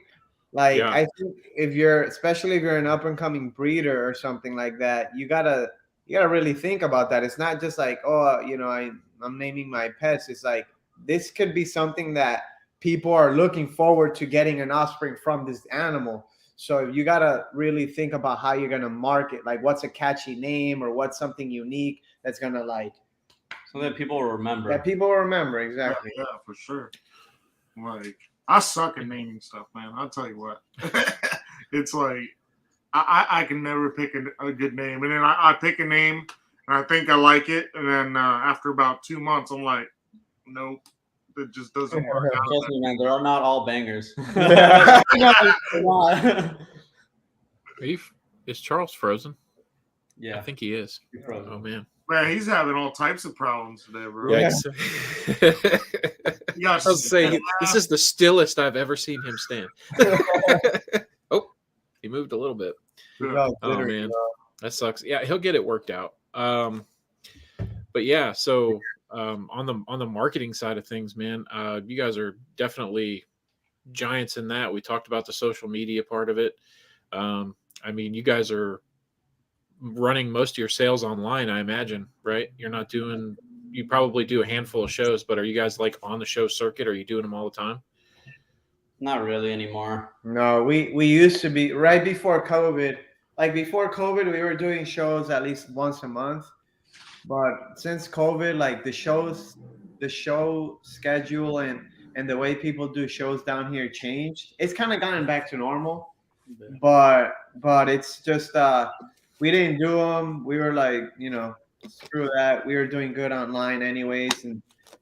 Like I think especially if you're an up and coming breeder or something like that, you gotta really think about that. It's not just like, I'm naming my pets. It's like this could be something that people are looking forward to getting an offspring from this animal. So you gotta really think about how you're gonna market. Like, what's a catchy name or what's something unique that's gonna like so that people will remember. that people will remember. Exactly. Yeah, for sure. Like, I suck at naming stuff, man. I'll tell you what. It's like I can never pick a good name, and then I pick a name and I think I like it, and then after about 2 months, I'm like, nope, it just doesn't work out. Trust me, man. They're not all bangers. Is Charles frozen? Yeah, I think he is. Oh man. Man, he's having all types of problems today, bro. Yeah. I was saying, this is the stillest I've ever seen him stand. Oh, he moved a little bit. Oh man, that sucks. Yeah, he'll get it worked out. But yeah, so on the marketing side of things, man, you guys are definitely giants in that. We talked about the social media part of it. I mean, you guys are running most of your sales online, I imagine, right? You probably do a handful of shows, but are you guys like on the show circuit? Are you doing them all the time? not really anymore. No, we used to be right before COVID. Like before COVID, we were doing shows at least once a month. But since COVID, like the show schedule and the way people do shows down here changed. It's kind of gotten back to normal. But it's just we didn't do them. We were like, screw that. We were doing good online anyways,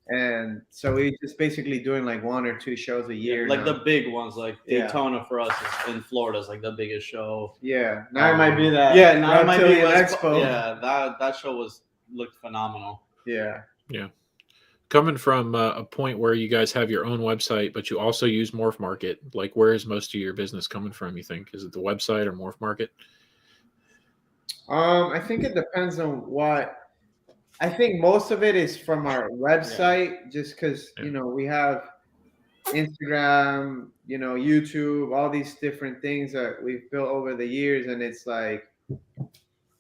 and so we just basically doing like 1 or 2 shows a year. Like now. the big ones, like Daytona for us in Florida is like the biggest show. Yeah, now it might be that. Yeah, now it might be Reptile Expo. Yeah, that show looked phenomenal. Yeah. Coming from a point where you guys have your own website, but you also use Morph Market, like where is most of your business coming from, you think? Is it the website or Morph Market? I think it depends on what. I think most of it is from our website, just because we have Instagram, YouTube, all these different things that we've built over the years, and it's like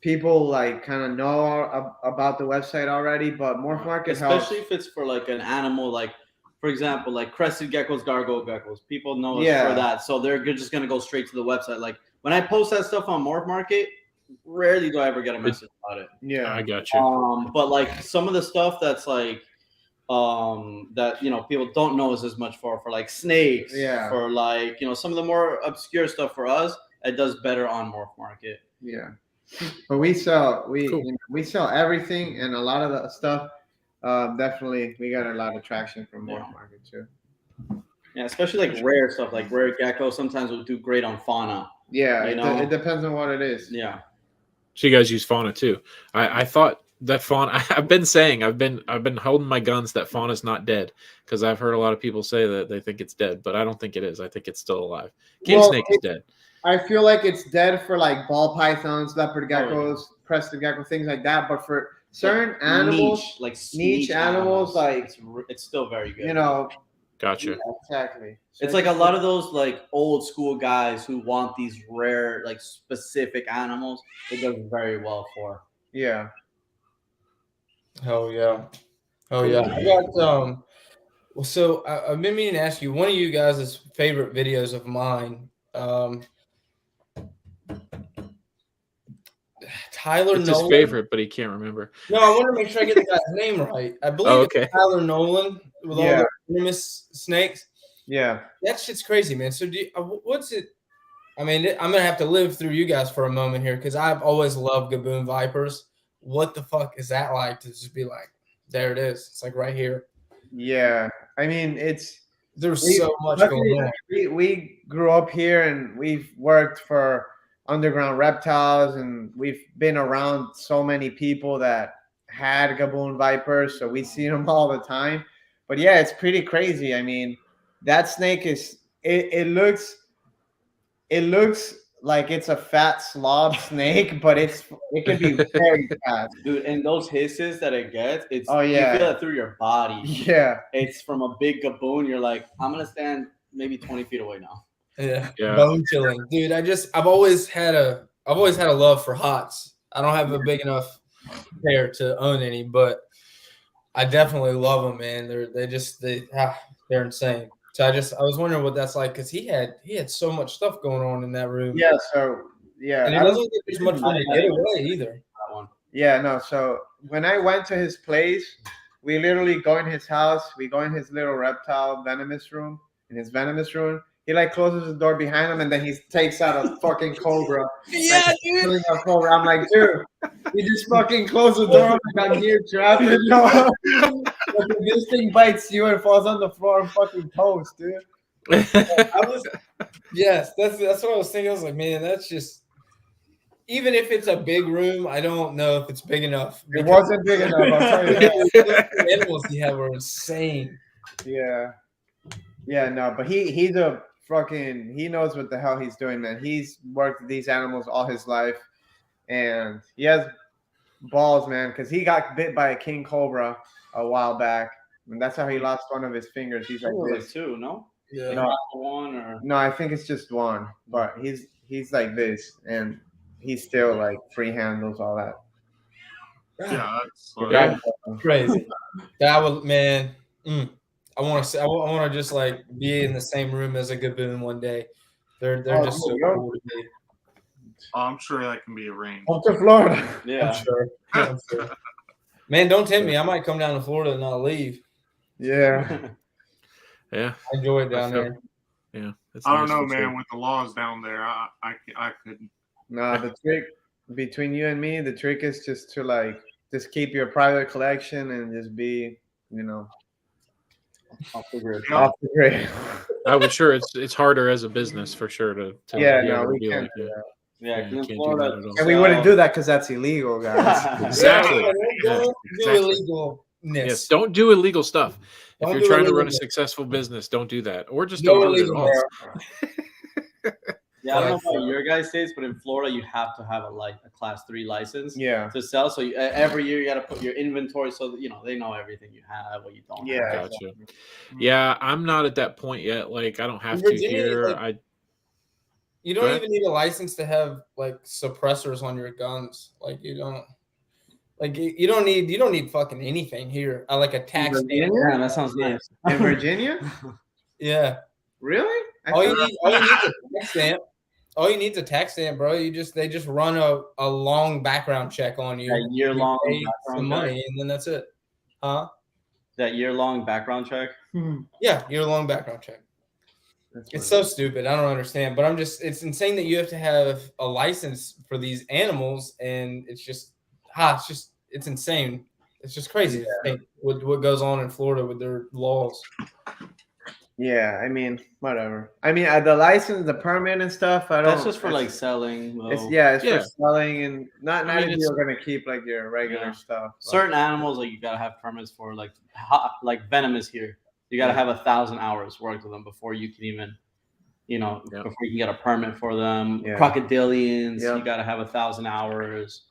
people like kind of know about the website already. But Morph Market helps, especially if it's for like an animal, like for example, like crested geckos, gargoyle geckos. People know us for that, so they're just gonna go straight to the website. Like when I post that stuff on Morph Market, rarely do I ever get a message about it. Yeah, I got you. But like some of the stuff that's like that people don't know is as much for like snakes, for like some of the more obscure stuff for us, it does better on Morph Market. Yeah, but we sell everything, and a lot of the stuff definitely we got a lot of traction from Morph Market too. Yeah, especially like rare stuff, like rare gecko. Sometimes will do great on fauna. Yeah, it depends on what it is. Yeah. So you guys use fauna too. I thought that fauna. I've been holding my guns that fauna is not dead, because I've heard a lot of people say that they think it's dead, but I don't think it is. I think it's still alive. King snake is dead. I feel like it's dead for like ball pythons, leopard geckos, crested gecko, things like that. But for certain animals, niche animals, like it's still very good. Gotcha. Exactly. So It's like a lot of those like old school guys who want these rare, like specific animals. It does very well for. Yeah. Hell yeah. Oh yeah. I got well, so I've been meaning to ask you one of you guys' favorite videos of mine. Tyler It's Nolan. his favorite, but he can't remember. No, I want to make sure I get the guy's name right. I believe okay. it's Tyler Nolan with all the famous snakes. Yeah. That shit's crazy, man. So, what's it? I mean, I'm gonna have to live through you guys for a moment here because I've always loved Gaboon Vipers. What the fuck is that like to just be like, there it is? It's like right here. Yeah. I mean, There's so much going on. We grew up here and we've worked for underground reptiles and we've been around so many people that had Gaboon Vipers, so we see them all the time. But yeah, it's pretty crazy. I mean, that snake is it looks like it's a fat slob snake, but it can be very fast. Dude, and those hisses that it gets, it's Oh, yeah. you feel it through your body. Yeah. It's from a big Gaboon. You're like, I'm gonna stand maybe 20 feet away now. Yeah. Yeah. Bone chilling, dude. I've always had a love for hots. I don't have a big enough pair to own any, but I definitely love them, man. They're insane. So I was wondering what that's like because he had so much stuff going on in that room. Yeah. So yeah, And it doesn't get as much room to get away either. That one. Yeah, no. So when I went to his place, we literally go in his house. We go in his little reptile venomous room. In his venomous room, he like closes the door behind him, and then he takes out a fucking cobra. Yeah, like, dude. a cobra. I'm like, dude, you just fucking close the door. Like I'm here trapped. You know? Like, if this thing bites you and falls on the floor and fucking toast, dude. Yes, that's what I was thinking. I was like, man, that's just even if it's a big room, I don't know if it's big enough. It wasn't big enough. I'll tell you that. The animals he had were insane. Yeah. Yeah, no, but he's a fucking he knows what the hell he's doing, man. He's worked with these animals all his life, and he has balls, man, because he got bit by a king cobra a while back, and that's how he lost one of his fingers. He's like Like this. two, no? Yeah. No, One or no, I think it's just one, but he's like this, and he still like free handles all that. Yeah, that's Yeah. Crazy. That would, man. I want to just like be in the same room as a Gaboon one day. They're just so cool to me. I'm sure that can be arranged. Up to Florida. yeah. I'm sure. Man, don't tempt me. I might come down to Florida and not leave. Yeah. Yeah. I enjoy it down there. Yeah. It's I don't nice know, for sure. man. With the laws down there, I couldn't. No, the trick between you and me, the trick is just to like just keep your private collection and just be, you know, I'll figure it Yeah. out. off the grid. I would sure it's harder as a business for sure to Yeah, be no, able to we be can't like do that. that. Yeah, Yeah, 'cause you in can't do Florida, that at all. And we wouldn't do that because that's illegal, guys. Exactly. Don't do Exactly. illegalness. Yes, don't do illegal stuff. If Don't you're do trying to run a illegal. successful business, don't do that, or just No don't do it at illegal, all. bro. Yeah, I don't know about your guys' states, but in Florida, you have to have a class 3 license Yeah. to sell. So every year you got to put your inventory so that they know everything you have, what you don't. Yeah. have. Gotcha. Yeah, I'm not at that point yet. Like, I don't have In to Virginia, here. like- You Go don't ahead. even need a license to have like suppressors on your guns. Like you don't. Like you don't need fucking anything here. I like a tax stamp. Yeah, that sounds nice. In Virginia? Yeah. Really? All you need is a tax stamp. All you need is a tax stamp, bro. They just run a long background check on you. That year-long You pay background some check? money, and then that's it. Huh? That year-long background check. Yeah, year-long background check. It's so stupid. I don't understand, but it's insane that you have to have a license for these animals, and it's insane. It's just crazy to think what goes on in Florida with their laws. Yeah, I mean, whatever. I mean, the license, the permit and stuff, I don't. That's just for like selling. It's though. it's Yeah. for selling and not I mean, if it's- you're gonna keep like your regular Yeah. stuff. but- Certain animals like you gotta have permits for, like venom is here. You gotta have 1,000 hours worked with them before you can even, before you can get a permit for them. Yeah. Crocodilians, Yeah. you gotta have 1,000 hours.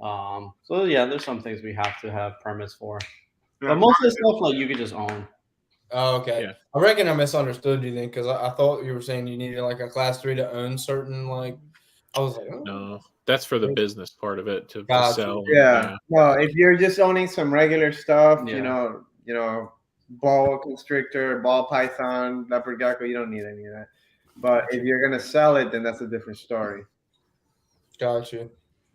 So yeah, there's some things we have to have permits for. Yeah, But most of the stuff like you could just own. Oh, okay. Yeah. I reckon I misunderstood you then because I thought you were saying you needed like a class 3 to own certain like. I was like, oh, No, that's for the business part of it to Gotcha. sell. Yeah. No, if you're just owning some regular stuff, Yeah. ball constrictor, ball python, leopard gecko, you don't need any of that. But if you're gonna sell it, then that's a different story. got you.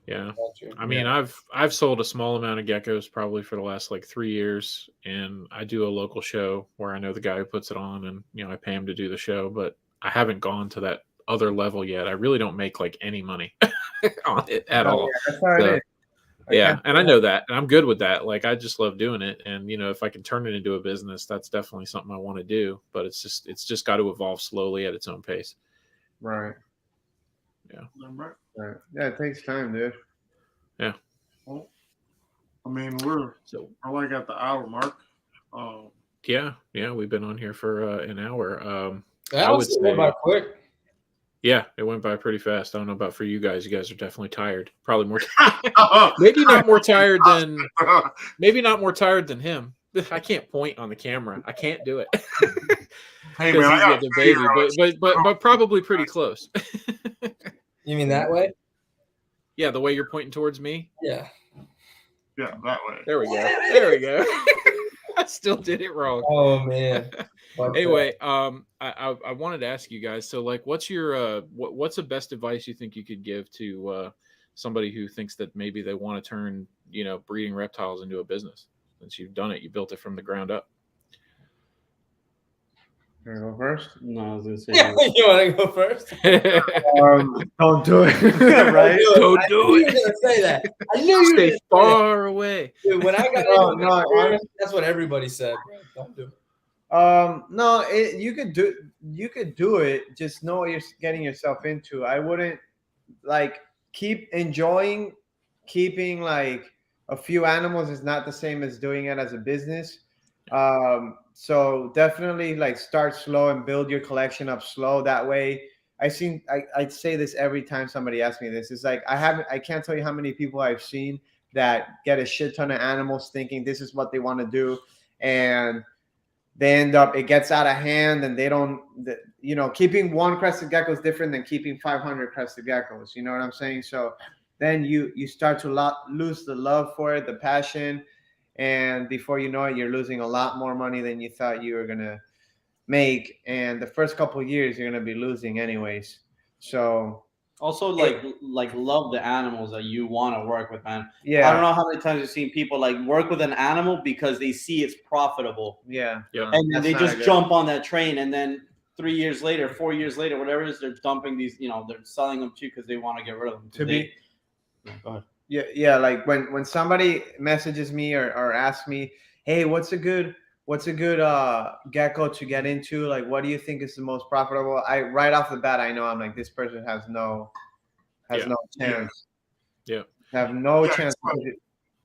Yeah. Got you. I mean, I've sold a small amount of geckos probably for the last like 3 years, and I do a local show where I know the guy who puts it on, and I pay him to do the show, but I haven't gone to that other level yet. I really don't make like any money on it at all. Yeah, that's how So, it is. yeah, and I know that, and I'm good with that. Like, I just love doing it, and if I can turn it into a business, that's definitely something I want to do. But it's just got to evolve slowly at its own pace. Right. Right. Right. Yeah, it takes time, dude. Yeah. Well, I mean, we're like at the hour mark. Yeah, we've been on here for an hour. That would say by quick. Yeah, it went by pretty fast. I don't know about for you guys. You guys are definitely tired. Probably more. Maybe not more tired than him. I can't point on the camera. I can't do it. Hey Because man, he's getting a baby, but probably pretty close. You mean that way? Yeah, the way you're pointing towards me. Yeah. Yeah, that way. There we go. I still did it wrong. Oh man. Anyway, I wanted to ask you guys. So, like, what's your what's the best advice you think you could give to somebody who thinks that maybe they want to turn breeding reptiles into a business? Since you've done it, you built it from the ground up. You wanna go first? No, I was gonna say. Yeah, you want to go first? Don't do it. Right? Don't I do knew you it. were gonna say that. I knew you were Stay gonna say far away. that. Dude, when I got No, into no, it, bro, honestly- that's what everybody said. Bro. Don't do it. No, you could do it. Just know what you're getting yourself into. I wouldn't keep enjoying keeping like a few animals is not the same as doing it as a business. So definitely start slow and build your collection up slow. That way, I say this every time somebody asks me this. It's like I can't tell you how many people I've seen that get a shit ton of animals thinking this is what they want to do, and they end up, it gets out of hand, and they don't, keeping one crested gecko is different than keeping 500 crested geckos. You know what I'm saying? So then you start to lose the love for it, the passion, and before you know it, you're losing a lot more money than you thought you were gonna make. And the first couple of years, you're gonna be losing anyways. So Also, love the animals that you want to work with, man. yeah, I don't know how many times you've seen people work with an animal because they see it's profitable, yeah, Yep. and then That's they not just good. jump on that train, and then 3 years later, 4 years later, whatever it is, they're dumping these. They're selling them to you because they want to get rid of them. Go ahead. Yeah. Like when somebody messages me or asks me, hey, what's a good gecko to get into? Like, what do you think is the most profitable? I right off the bat, I know I'm like, this person has no chance. Yeah. Have no chance.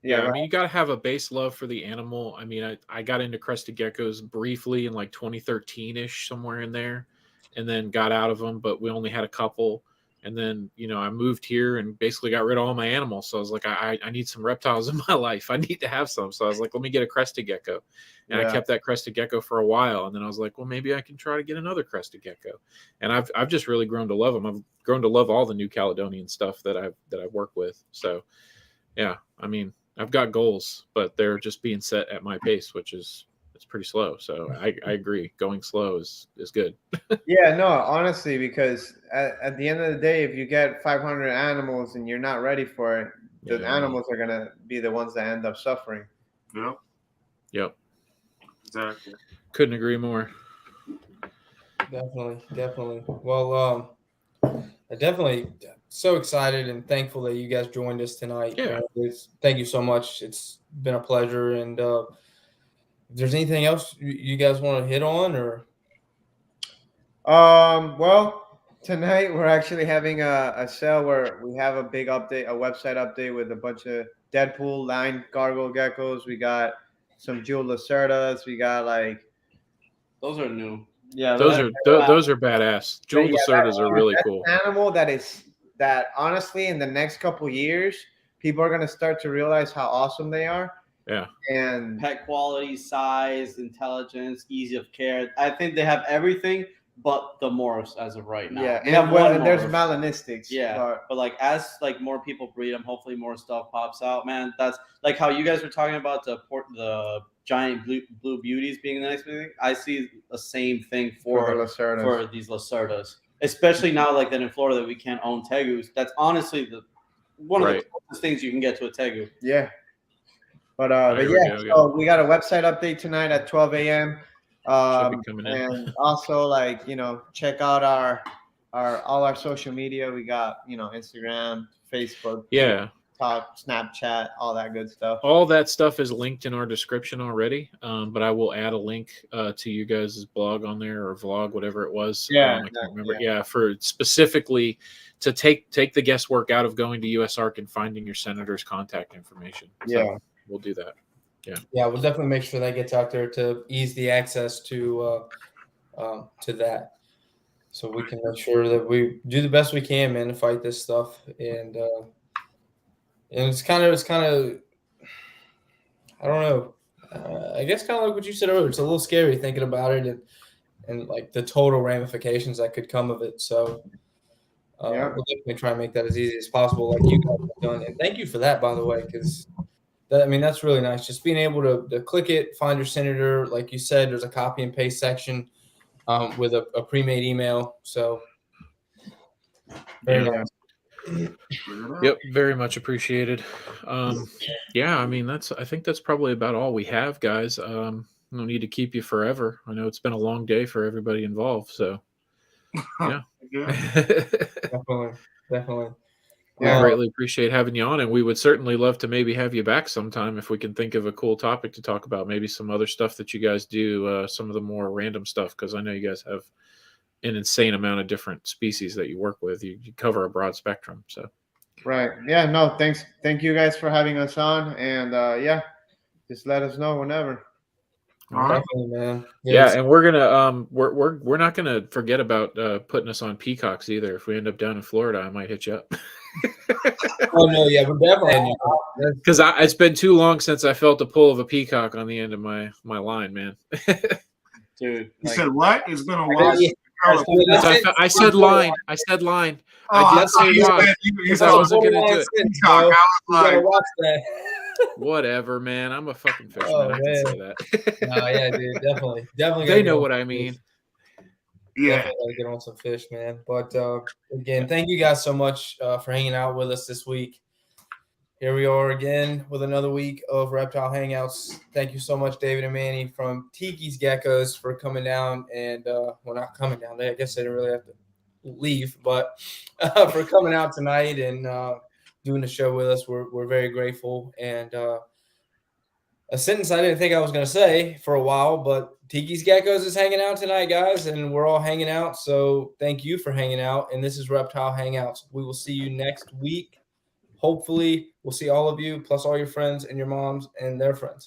Yeah, I mean, you got to have a base love for the animal. I mean, I got into crested geckos briefly in like 2013-ish, somewhere in there, and then got out of them, but we only had a couple. And then, I moved here and basically got rid of all my animals. So I was like, I need some reptiles in my life. I need to have some. So I was like, let me get a crested gecko. And I kept that crested gecko for a while. And then I was like, well, maybe I can try to get another crested gecko. And I've just really grown to love them. I've grown to love all the New Caledonian stuff that I've worked with. So, yeah, I mean, I've got goals, but they're just being set at my pace, which is it's pretty slow. So I agree. Going slow is good. Yeah, no, honestly, because at the end of the day, if you get 500 animals and you're not ready for it, the animals are going to be the ones that end up suffering. Yep. Exactly. Couldn't agree more. Definitely. Well, I definitely so excited and thankful that you guys joined us tonight. Yeah. Thank you so much. It's been a pleasure. And if there's anything else you guys want to hit on, or well, tonight we're actually having a sale where we have a big update, a website update with a bunch of Deadpool line Gargoyle geckos. We got some Jewel Lacerdas. We got Those are new. yeah, Those are badass. Jewel Lacerdas are really cool. Animal that honestly in the next couple years people are going to start to realize how awesome they are. Yeah. And Pet quality, size, intelligence, ease of care. I think they have everything but the morphs as of right now. yeah, They have and well, one there's morph. melanistics. Yeah, but like as like more people breed them, hopefully more stuff pops out. Man, that's like how you guys were talking about the giant blue beauties being the next big thing. I see the same thing for for the Lacerdas. for these Lacerdas, especially now like that in Florida that we can't own tegus. That's honestly one of the Right. closest things you can get to a tegu. Yeah. But There we yeah, go, so we got a website update tonight at 12 a.m. Should be coming in. And also like, you know, check out our all our social media. We got, you know, Instagram, Facebook, Yeah. TikTok, Snapchat, all that good stuff. All that stuff is linked in our description already, but I will add a link to you guys' blog on there or vlog, whatever it was. Yeah, I can't remember. Yeah, for specifically to take the guesswork out of going to USARK and finding your senator's contact information. So Yeah. we'll do that. Yeah, we'll definitely make sure that gets out there to ease the access to that, so we can make sure that we do the best we can, man, to fight this stuff. And it's kind of I don't know. I guess kind of like what you said earlier. It's a little scary thinking about it and like the total ramifications that could come of it. So Yeah. we'll definitely try and make that as easy as possible, like you guys have done. And thank you for that, by the way, because that's really nice. Just being able to click it, find your senator. Like you said, there's a copy and paste section with a pre-made email. So very Yeah. nice. Yep, very much appreciated. Yeah, I mean I think that's probably about all we have, guys. No need to keep you forever. I know it's been a long day for everybody involved, so yeah. Definitely. We greatly appreciate having you on, and we would certainly love to maybe have you back sometime if we can think of a cool topic to talk about. Maybe some other stuff that you guys do, some of the more random stuff, because I know you guys have an insane amount of different species that you work with. You cover a broad spectrum. So Right. Yeah. No. Thank you guys for having us on, and yeah, just let us know whenever. All right. Definitely, man. yeah, and we're gonna we're not gonna forget about putting us on peacocks either. If we end up down in Florida, I might hit you up. Oh no, yeah, we're definitely Because it's been too long since I felt the pull of a peacock on the end of my line, man. Dude, You like, said what? It's been a while. I said line. I said line. I did say why. Because I wasn't gonna do it. I was like, watch that. Whatever, man. I'm a fucking fisherman. Oh, I can say that. No, yeah, dude, definitely. They know what I mean. yeah. Definitely gotta get on some fish, man. But again, thank you guys so much for hanging out with us this week. Here we are again with another week of Reptile Hangouts. Thank you so much, David and Manny from Tiki's Geckos, for coming down and well, not coming down. I guess they didn't really have to leave, but for coming out tonight and doing the show with us. We're very grateful. And a sentence I didn't think I was going to say for a while, but Tiki's Geckos is hanging out tonight, guys, and we're all hanging out. So thank you for hanging out. And this is Reptile Hangouts. We will see you next week. Hopefully, we'll see all of you, plus all your friends and your moms and their friends.